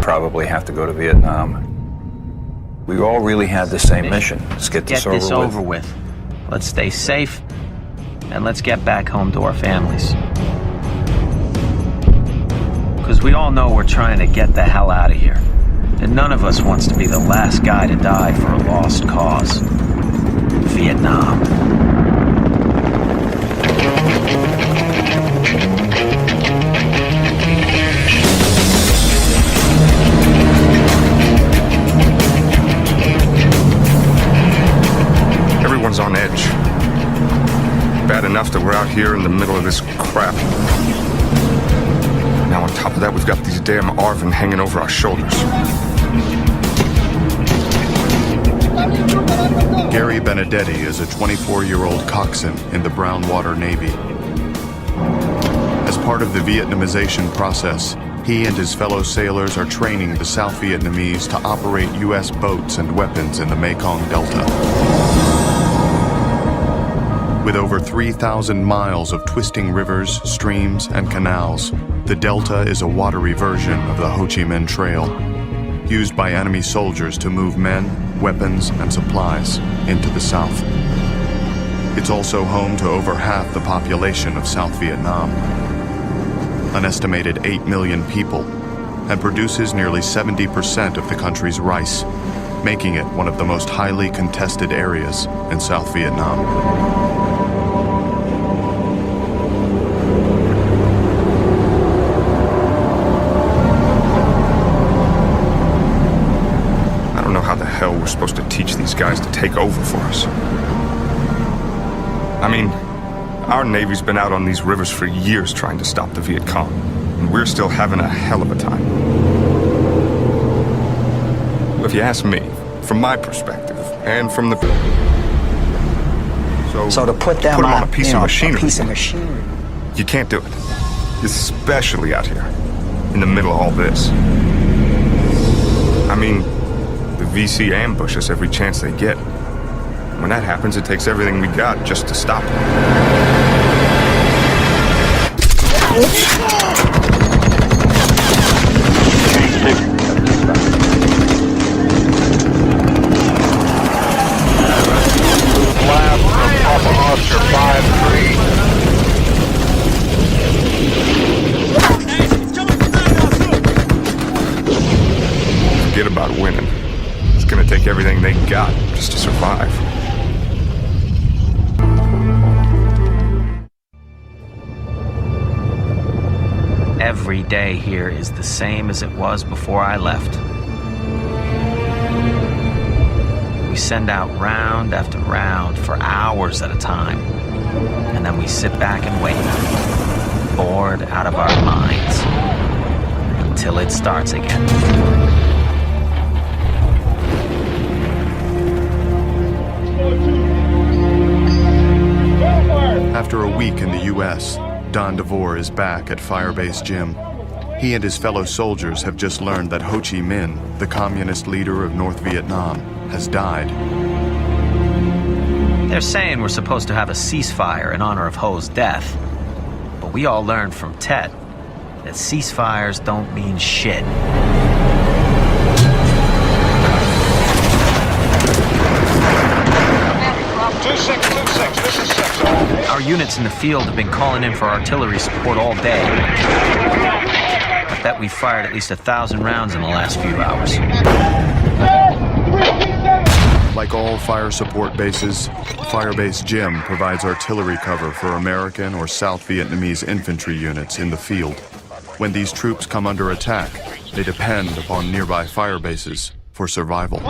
Probably have to go to Vietnam. We all really had the same mission. Let's get this over with. Let's stay safe, and let's get back home to our families. Because we all know we're trying to get the hell out of here. And none of us wants to be the last guy to die for a lost cause. Vietnam. Everyone's on edge. Bad enough that we're out here in the middle of this crap. Now on top of that, we've got these damn ARVN hanging over our shoulders. Gary Benedetti is a 24-year-old coxswain in the Brown Water Navy. As part of the Vietnamization process, He and his fellow sailors are training the South Vietnamese to operate U.S. boats and weapons in the Mekong Delta. With over 3,000 miles of twisting rivers, streams, and canals, the Delta is a watery version of the Ho Chi Minh Trail, used by enemy soldiers to move men, weapons, and supplies into the South. It's also home to over half the population of South Vietnam, an estimated 8 million people, and produces nearly 70% of the country's rice, making it one of the most highly contested areas in South Vietnam. I don't know how the hell we're supposed to teach these guys to take over for us. I mean, our Navy's been out on these rivers for years trying to stop the Viet Cong, and we're still having a hell of a time. If you ask me, from my perspective, and from the... So to put them on a piece of machinery. machinery. You can't do it. Especially out here, in the middle of all this. I mean, the VC ambush us every chance they get. When that happens, it takes everything we got just to stop them. Lab from Papa Oscar 5-3. Forget about winning. It's gonna take everything they got just to survive. Every day here is the same as it was before I left. We send out round after round for hours at a time, and then we sit back and wait, bored out of our minds, until it starts again. After a week in the U.S., Don DeVore is back at Firebase Gym. He and his fellow soldiers have just learned that Ho Chi Minh, the communist leader of North Vietnam, has died. They're saying we're supposed to have a ceasefire in honor of Ho's death, but we all learned from Tet that ceasefires don't mean shit. Our units in the field have been calling in for artillery support all day. I bet we fired at least 1,000 rounds in the last few hours. Like all fire support bases, Firebase Gym provides artillery cover for American or South Vietnamese infantry units in the field. When these troops come under attack, they depend upon nearby fire bases for survival.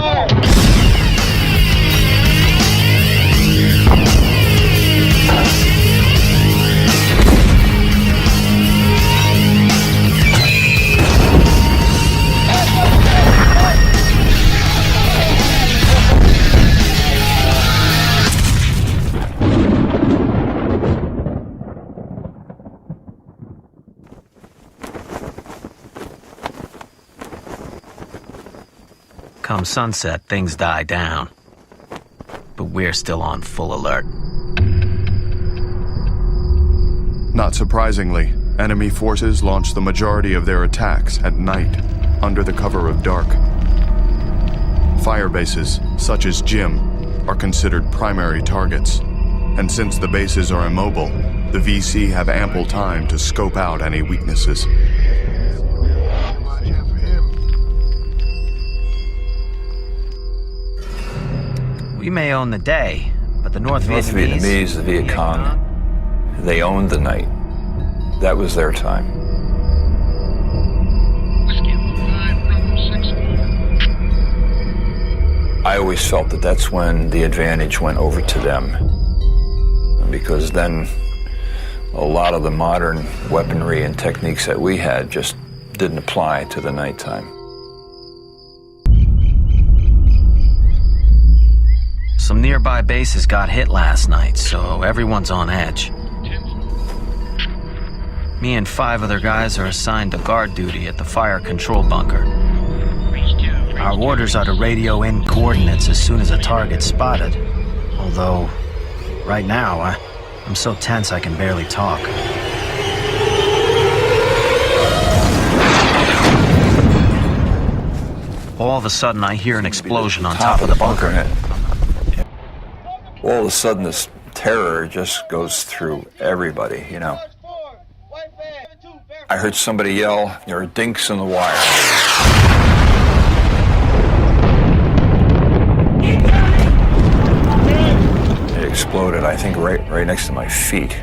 Come sunset, things die down. But we're still on full alert. Not surprisingly, enemy forces launch the majority of their attacks at night, under the cover of dark. Fire bases, such as Gym, are considered primary targets. And since the bases are immobile, the VC have ample time to scope out any weaknesses. We may own the day, but the North Vietnamese, the Viet Cong, they owned the night. That was their time. I always felt that that's when the advantage went over to them, because then a lot of the modern weaponry and techniques that we had just didn't apply to the nighttime. Some nearby bases got hit last night, so everyone's on edge. Me and 5 other guys are assigned to guard duty at the fire control bunker. Our orders are to radio in coordinates as soon as a target's spotted. Although, right now, I'm so tense I can barely talk. All of a sudden, I hear an explosion on top of the bunker. All of a sudden, this terror just goes through everybody, you know. I heard somebody yell, "There are dinks in the wire." It exploded, I think, right next to my feet.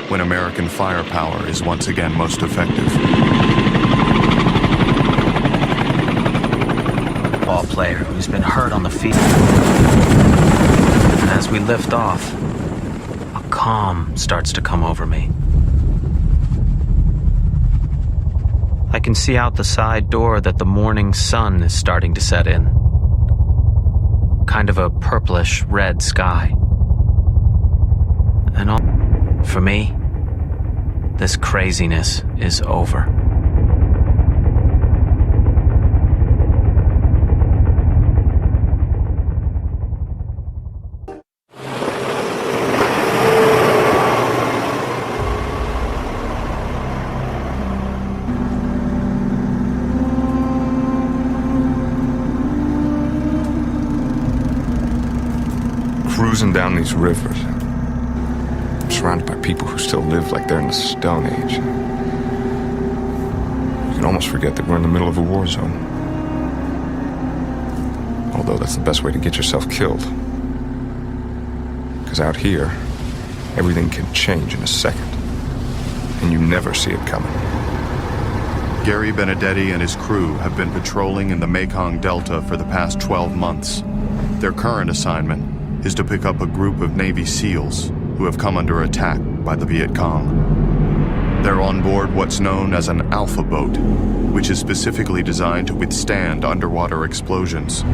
When American firepower is once again most effective. Ball player who's been hurt on the field. And as we lift off, a calm starts to come over me. I can see out the side door that the morning sun is starting to set in. Kind of a purplish red sky. And for me, this craziness is over. Cruising down these rivers, surrounded by people who still live like they're in the Stone Age. You can almost forget that we're in the middle of a war zone. Although that's the best way to get yourself killed. Because out here, everything can change in a second. And you never see it coming. Gary Benedetti and his crew have been patrolling in the Mekong Delta for the past 12 months. Their current assignment is to pick up a group of Navy SEALs who have come under attack by the Viet Cong. They're on board what's known as an Alpha boat, which is specifically designed to withstand underwater explosions.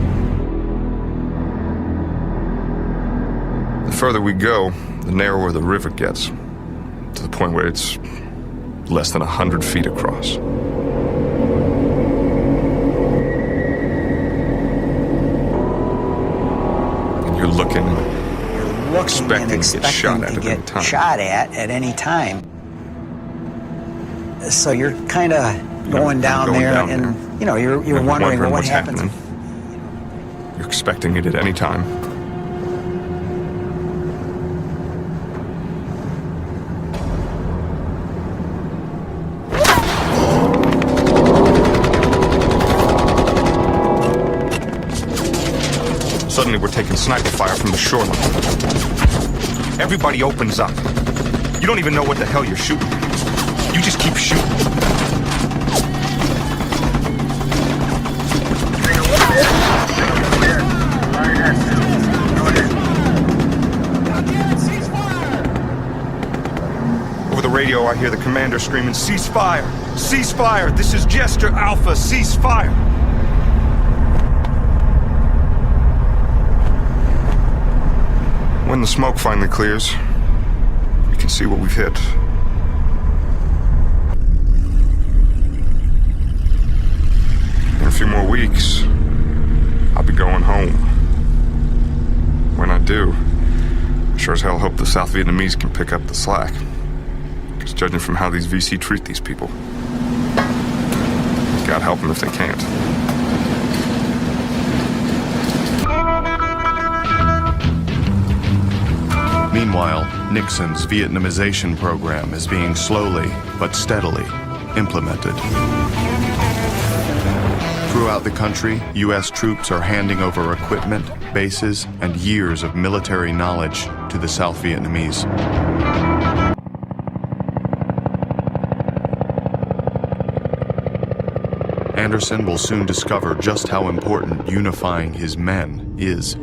The further we go, the narrower the river gets, to the point where it's less than 100 feet across. And you're looking expecting to get shot at any time. So you're kind of going down there, and you know you're wondering what happens. You're expecting it at any time. Suddenly we're taking sniper fire from the shoreline. Everybody opens up. You don't even know what the hell you're shooting. You just keep shooting. Over the radio, I hear the commander screaming, "Cease fire! Cease fire! This is Jester Alpha! Cease fire!" When the smoke finally clears, we can see what we've hit. In a few more weeks, I'll be going home. When I do, I sure as hell hope the South Vietnamese can pick up the slack. Because judging from how these VC treat these people, God help them if they can't. Meanwhile, Nixon's Vietnamization program is being slowly but steadily implemented. Throughout the country, U.S. troops are handing over equipment, bases, and years of military knowledge to the South Vietnamese. Anderson will soon discover just how important unifying his men is.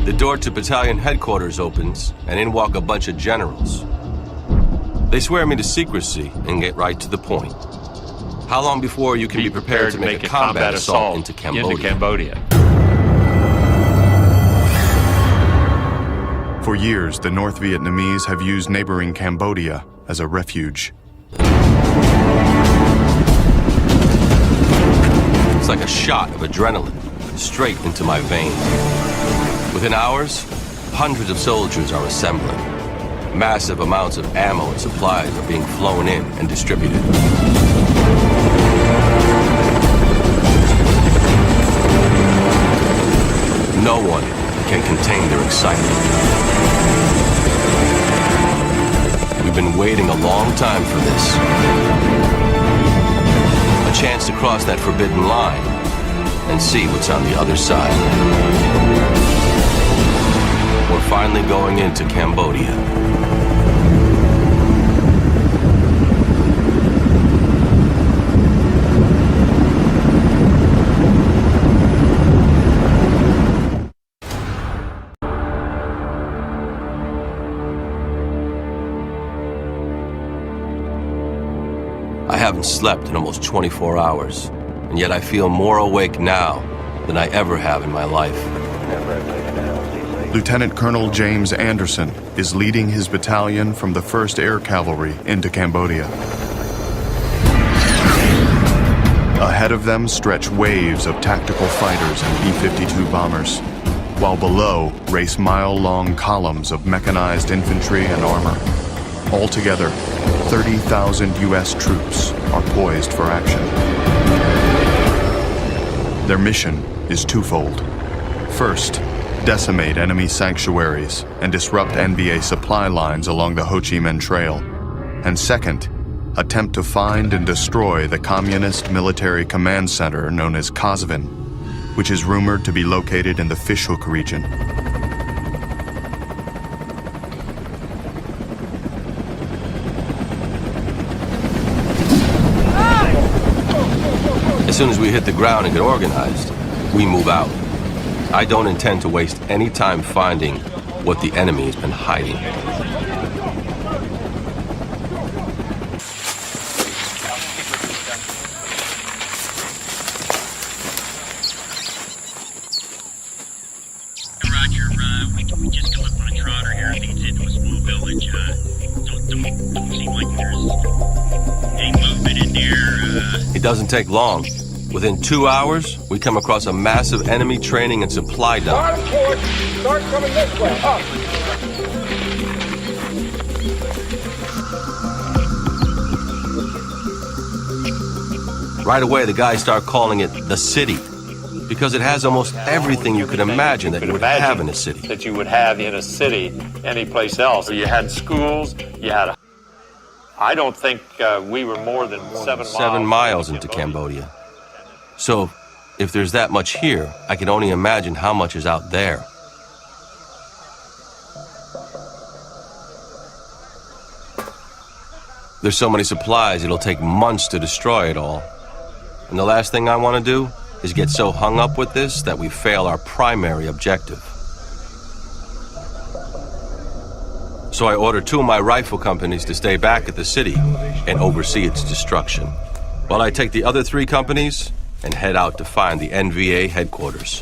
The door to battalion headquarters opens, and in walk a bunch of generals. They swear me to secrecy and get right to the point. How long before you can be prepared to make a combat assault into Cambodia? For years, the North Vietnamese have used neighboring Cambodia as a refuge. It's like a shot of adrenaline straight into my veins. Within hours, hundreds of soldiers are assembling. Massive amounts of ammo and supplies are being flown in and distributed. No one can contain their excitement. We've been waiting a long time for this. A chance to cross that forbidden line and see what's on the other side. We're finally going into Cambodia. I haven't slept in almost 24 hours, and yet I feel more awake now than I ever have in my life. Lieutenant Colonel James Anderson is leading his battalion from the 1st Air Cavalry into Cambodia. Ahead of them stretch waves of tactical fighters and B-52 bombers, while below race mile-long columns of mechanized infantry and armor. Altogether, 30,000 U.S. troops are poised for action. Their mission is twofold. First, decimate enemy sanctuaries and disrupt NVA supply lines along the Ho Chi Minh Trail. And second, attempt to find and destroy the Communist Military Command Center known as Kosvin, which is rumored to be located in the Fishhook region. As soon as we hit the ground and get organized, we move out. I don't intend to waste any time finding what the enemy has been hiding. Roger, we just come up on a trotter here. Leads into a small village. Don't seem like there's any movement in there. It doesn't take long. Within 2 hours, we come across a massive enemy training and supply dump. Bottom port, start coming this way, up. Right away, the guys start calling it the city, because it has almost everything you could imagine that you would have in a city. That you would have in a city any place else. So you had schools, you had... I don't think we were more than 7 miles into Cambodia. So, if there's that much here, I can only imagine how much is out there. There's so many supplies, it'll take months to destroy it all. And the last thing I want to do is get so hung up with this that we fail our primary objective. So I ordered 2 of my rifle companies to stay back at the city and oversee its destruction, while I take the other 3 companies and head out to find the NVA headquarters.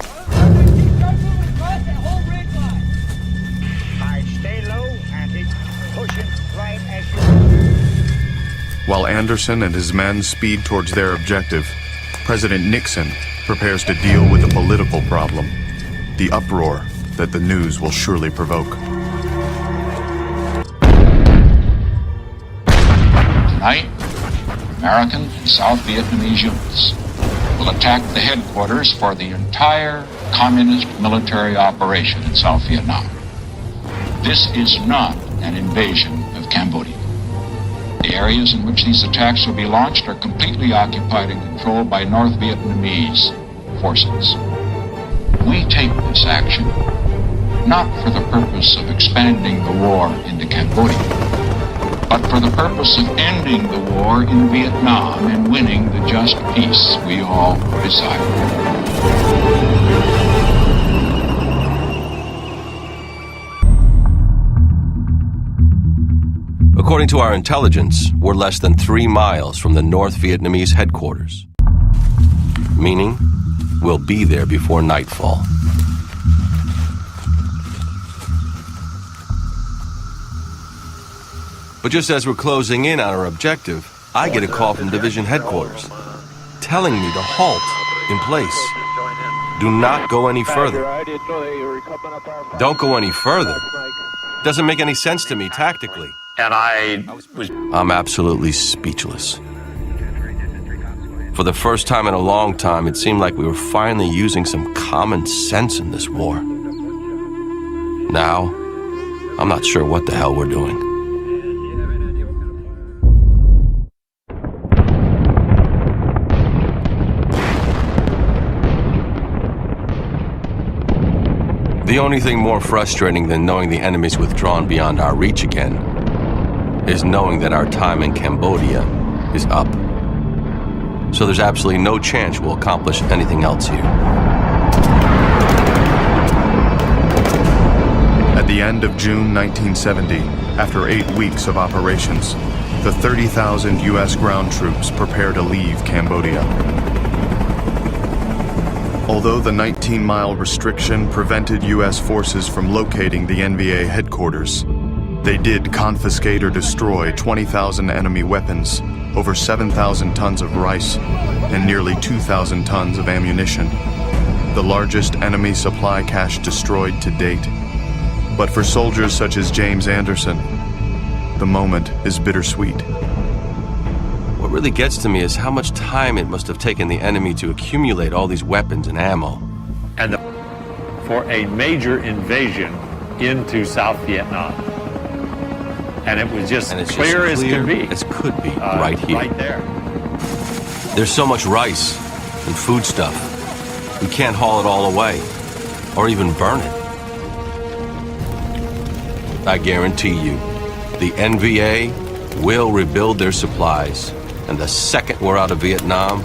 While Anderson and his men speed towards their objective, President Nixon prepares to deal with the political problem, the uproar that the news will surely provoke. Tonight, American and South Vietnamese units will attack the headquarters for the entire communist military operation in South Vietnam. This is not an invasion of Cambodia. The areas in which these attacks will be launched are completely occupied and controlled by North Vietnamese forces. We take this action not for the purpose of expanding the war into Cambodia, but for the purpose of ending the war in Vietnam and winning the just peace we all desire. According to our intelligence, we're less than 3 miles from the North Vietnamese headquarters. Meaning, we'll be there before nightfall. But just as we're closing in on our objective, I get a call from Division Headquarters, telling me to halt in place. Do not go any further. Don't go any further. Doesn't make any sense to me tactically. And I'm absolutely speechless. For the first time in a long time, it seemed like we were finally using some common sense in this war. Now, I'm not sure what the hell we're doing. The only thing more frustrating than knowing the enemy's withdrawn beyond our reach again is knowing that our time in Cambodia is up. So there's absolutely no chance we'll accomplish anything else here. At the end of June 1970, after 8 weeks of operations, the 30,000 U.S. ground troops prepare to leave Cambodia. Although the 19-mile restriction prevented U.S. forces from locating the NVA headquarters, they did confiscate or destroy 20,000 enemy weapons, over 7,000 tons of rice, and nearly 2,000 tons of ammunition, the largest enemy supply cache destroyed to date. But for soldiers such as James Anderson, the moment is bittersweet. What really gets to me is how much time it must have taken the enemy to accumulate all these weapons and ammo. And for a major invasion into South Vietnam. And it was just clear as could be. As could be, right here. Right there. There's so much rice and food stuff. We can't haul it all away, or even burn it. I guarantee you, the NVA will rebuild their supplies, and the second we're out of Vietnam,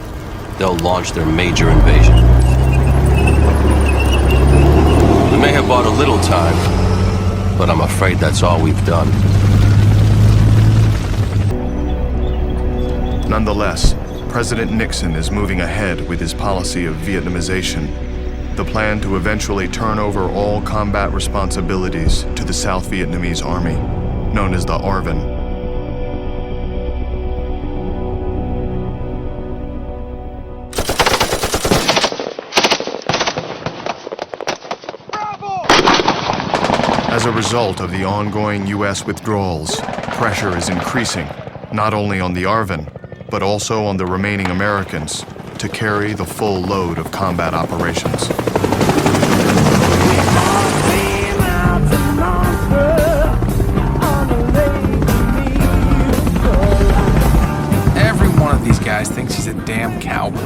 they'll launch their major invasion. We may have bought a little time, but I'm afraid that's all we've done. Nonetheless, President Nixon is moving ahead with his policy of Vietnamization, the plan to eventually turn over all combat responsibilities to the South Vietnamese Army, known as the ARVN. As a result of the ongoing U.S. withdrawals, pressure is increasing, not only on the ARVN, but also on the remaining Americans, to carry the full load of combat operations. Every one of these guys thinks he's a damn cowboy.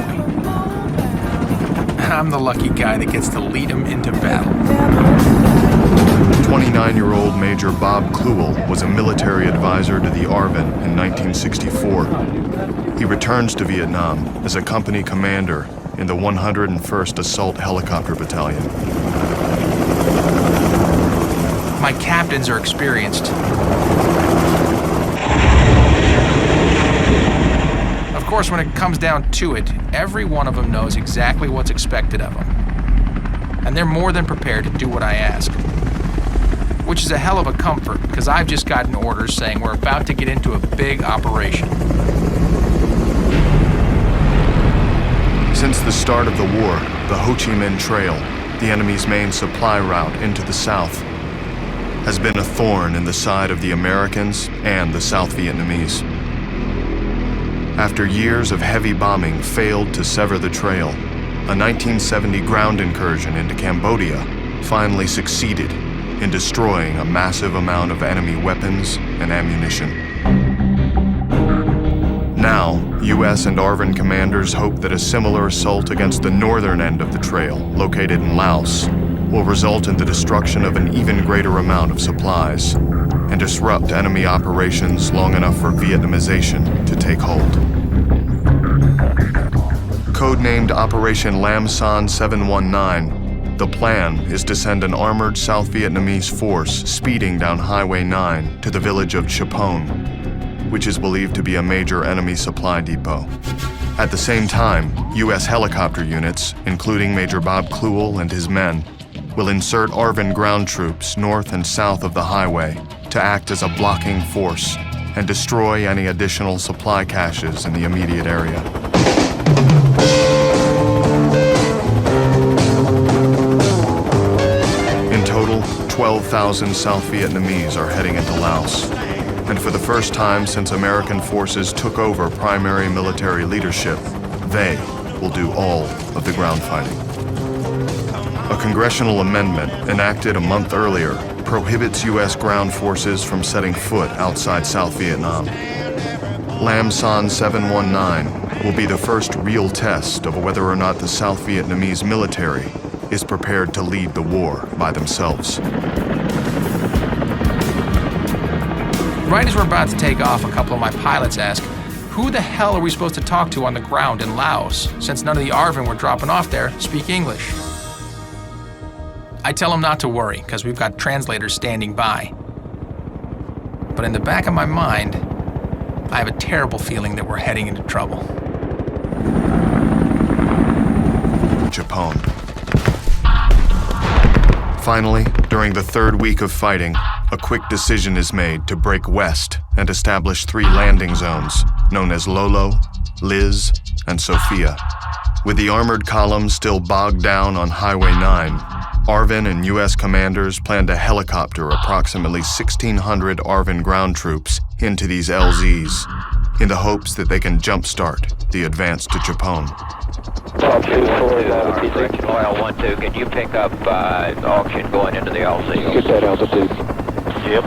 And I'm the lucky guy that gets to lead him into battle. 29-year-old Major Bob Kluwel was a military advisor to the ARVN in 1964. He returns to Vietnam as a company commander in the 101st Assault Helicopter Battalion. My captains are experienced. Of course, when it comes down to it, every one of them knows exactly what's expected of them. And they're more than prepared to do what I ask. Which is a hell of a comfort, because I've just gotten orders saying we're about to get into a big operation. Since the start of the war, the Ho Chi Minh Trail, the enemy's main supply route into the south, has been a thorn in the side of the Americans and the South Vietnamese. After years of heavy bombing failed to sever the trail, a 1970 ground incursion into Cambodia finally succeeded in destroying a massive amount of enemy weapons and ammunition. Now, U.S. and ARVN commanders hope that a similar assault against the northern end of the trail, located in Laos, will result in the destruction of an even greater amount of supplies and disrupt enemy operations long enough for Vietnamization to take hold. Codenamed Operation Lam Son 719, The plan is to send an armored South Vietnamese force speeding down Highway 9 to the village of Chapone, which is believed to be a major enemy supply depot. At the same time, U.S. helicopter units, including Major Bob Kluel and his men, will insert ARVN ground troops north and south of the highway to act as a blocking force and destroy any additional supply caches in the immediate area. In total, 12,000 South Vietnamese are heading into Laos. And for the first time since American forces took over primary military leadership, they will do all of the ground fighting. A congressional amendment enacted a month earlier prohibits U.S. ground forces from setting foot outside South Vietnam. Lam Son 719 will be the first real test of whether or not the South Vietnamese military is prepared to lead the war by themselves. Right as we're about to take off, a couple of my pilots ask, who the hell are we supposed to talk to on the ground in Laos, since none of the ARVN we're dropping off there speak English? I tell them not to worry, because we've got translators standing by. But in the back of my mind, I have a terrible feeling that we're heading into trouble. Chapone. Finally, during the third week of fighting, a quick decision is made to break west and establish 3 landing zones known as Lolo, Liz, and Sophia. With the armored columns still bogged down on Highway 9, ARVN and U.S. commanders plan to helicopter approximately 1,600 ARVN ground troops into these LZs in the hopes that they can jumpstart the advance to Chapone. Oil 1-2, can you pick up auction going into the LZ? Get that altitude. Yep.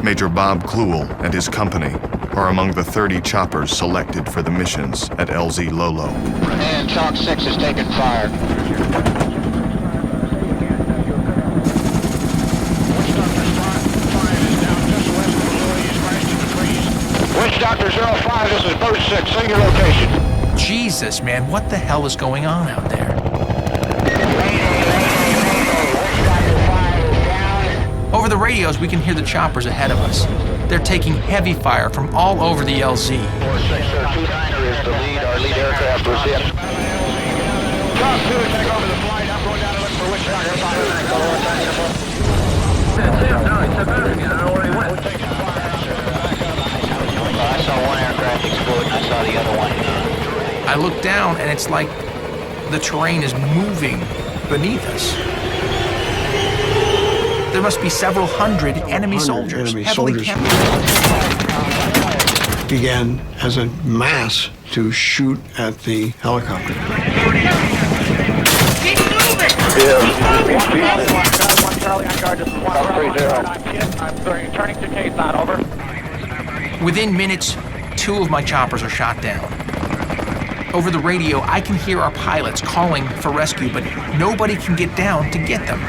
Major Bob Kluel and his company are among the 30 choppers selected for the missions at LZ Lolo. And Chalk 6 is taking fire. Witch Doctor 05, this is Boat 6, see your location. Jesus, man, what the hell is going on out there? Over the radios, we can hear the choppers ahead of us. They're taking heavy fire from all over the LZ. 4629 is the lead. Our lead aircraft was hit. Chalk 2, take over the flight. I'm going down to look for Witch Doctor 5. That's him. No, he took out again. I don't know where he went. I saw one aircraft explode and I saw the other one. I look down and it's like the terrain is moving beneath us. There must be several hundred enemy soldiers. Began as a mass to shoot at the helicopter. Keep moving! I'm turning to Quezon, over. Within minutes, 2 of my choppers are shot down. Over the radio, I can hear our pilots calling for rescue, but nobody can get down to get them.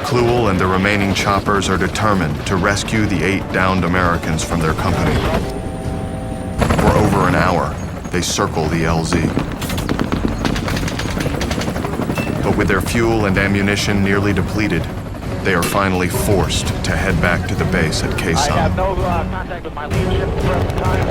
Kluel and the remaining choppers are determined to rescue the 8 downed Americans from their company. For over an hour, they circle the LZ. But with their fuel and ammunition nearly depleted, they are finally forced to head back to the base at Quezon. I have no contact with my leadership at the present time.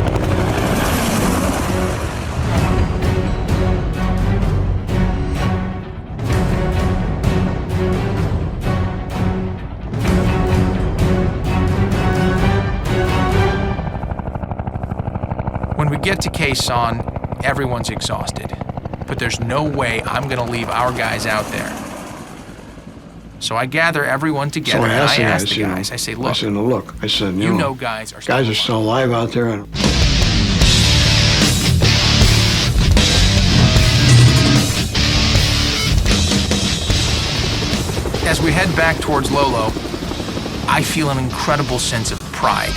When we get to Quezon, everyone's exhausted. But there's no way I'm gonna leave our guys out there. So I gather everyone together and I ask the guys, I say, look, I said, you know guys are still alive out there. And as we head back towards Lolo, I feel an incredible sense of pride.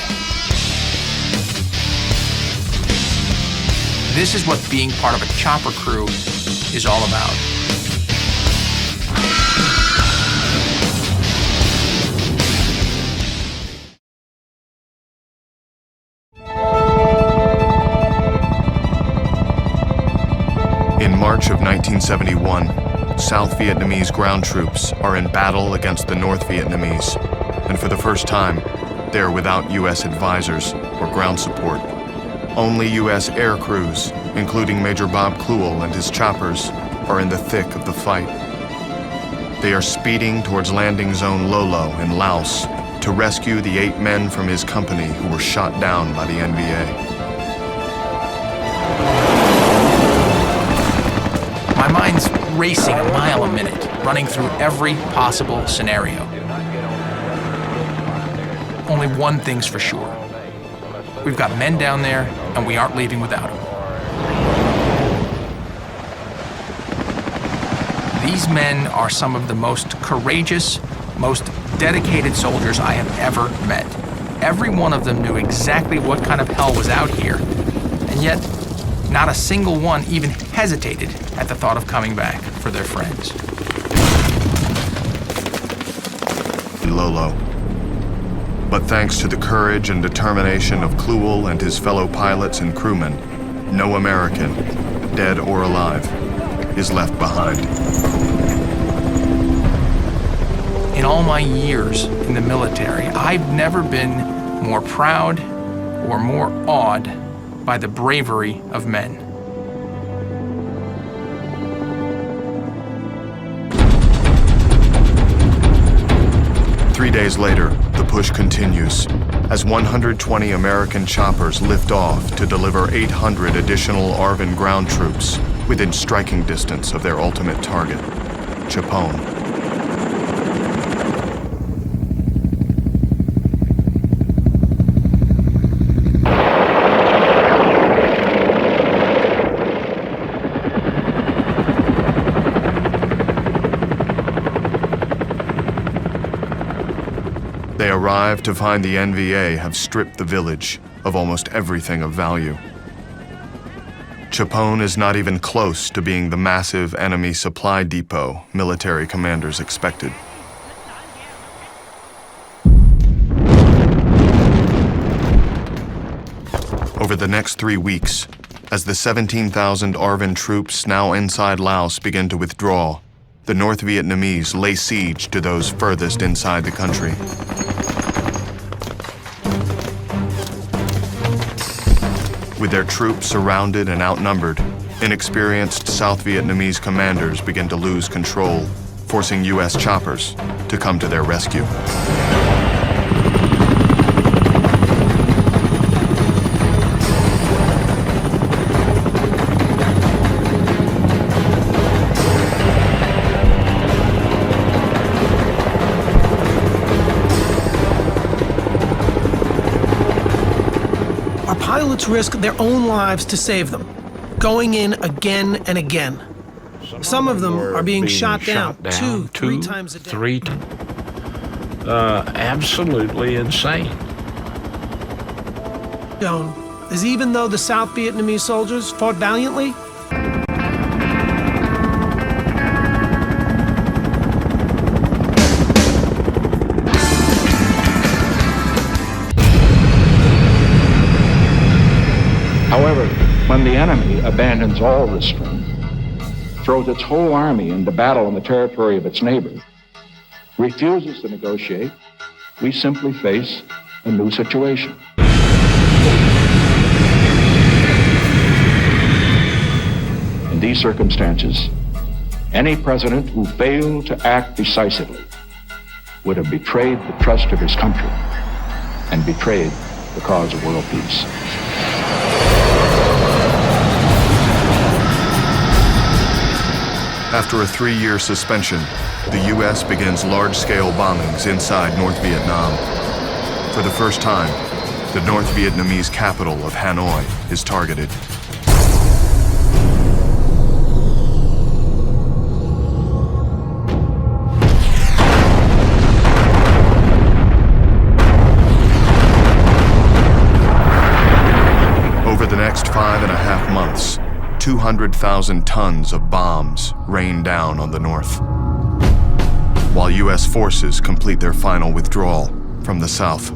This is what being part of a chopper crew is all about. 1971, South Vietnamese ground troops are in battle against the North Vietnamese, and for the first time, they are without U.S. advisors or ground support. Only U.S. air crews, including Major Bob Kluel and his choppers, are in the thick of the fight. They are speeding towards landing zone Lolo in Laos to rescue the 8 men from his company who were shot down by the NVA. My mind's racing a mile a minute, running through every possible scenario. Only one thing's for sure. We've got men down there, and we aren't leaving without them. These men are some of the most courageous, most dedicated soldiers I have ever met. Every one of them knew exactly what kind of hell was out here, and yet not a single one even hesitated at the thought of coming back for their friends. Lolo. But thanks to the courage and determination of Kluel and his fellow pilots and crewmen, no American, dead or alive, is left behind. In all my years in the military, I've never been more proud or more awed by the bravery of men. Three days later, the push continues as 120 American choppers lift off to deliver 800 additional ARVN ground troops within striking distance of their ultimate target, Chapone. They arrive to find the NVA have stripped the village of almost everything of value. Chapone is not even close to being the massive enemy supply depot military commanders expected. Over the next 3 weeks, as the 17,000 ARVN troops now inside Laos begin to withdraw, the North Vietnamese lay siege to those furthest inside the country. With their troops surrounded and outnumbered, inexperienced South Vietnamese commanders begin to lose control, forcing U.S. choppers to come to their rescue. Pilots risk their own lives to save them, going in again and again. Some of them are being shot down 2-3 times a day. Absolutely insane. As even though the South Vietnamese soldiers fought valiantly, However, when the enemy abandons all restraint, throws its whole army into battle on the territory of its neighbor, refuses to negotiate, we simply face a new situation. In these circumstances, any president who failed to act decisively would have betrayed the trust of his country and betrayed the cause of world peace. After a 3-year suspension, the U.S. begins large-scale bombings inside North Vietnam. For the first time, the North Vietnamese capital of Hanoi is targeted. Over the next 5.5 months, 200,000 tons of bombs rain down on the North, while U.S. forces complete their final withdrawal from the South.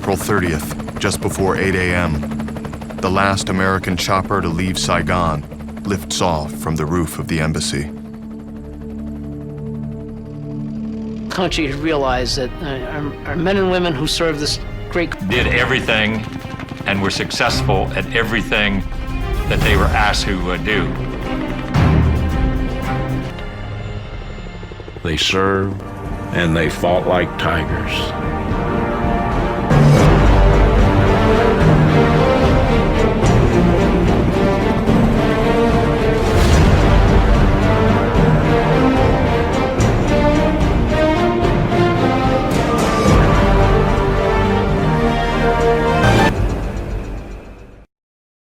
April 30th, just before 8 a.m., the last American chopper to leave Saigon lifts off from the roof of the embassy. Country had realized that our men and women who serve this great did everything and were successful at everything that they were asked to do. They served and they fought like tigers.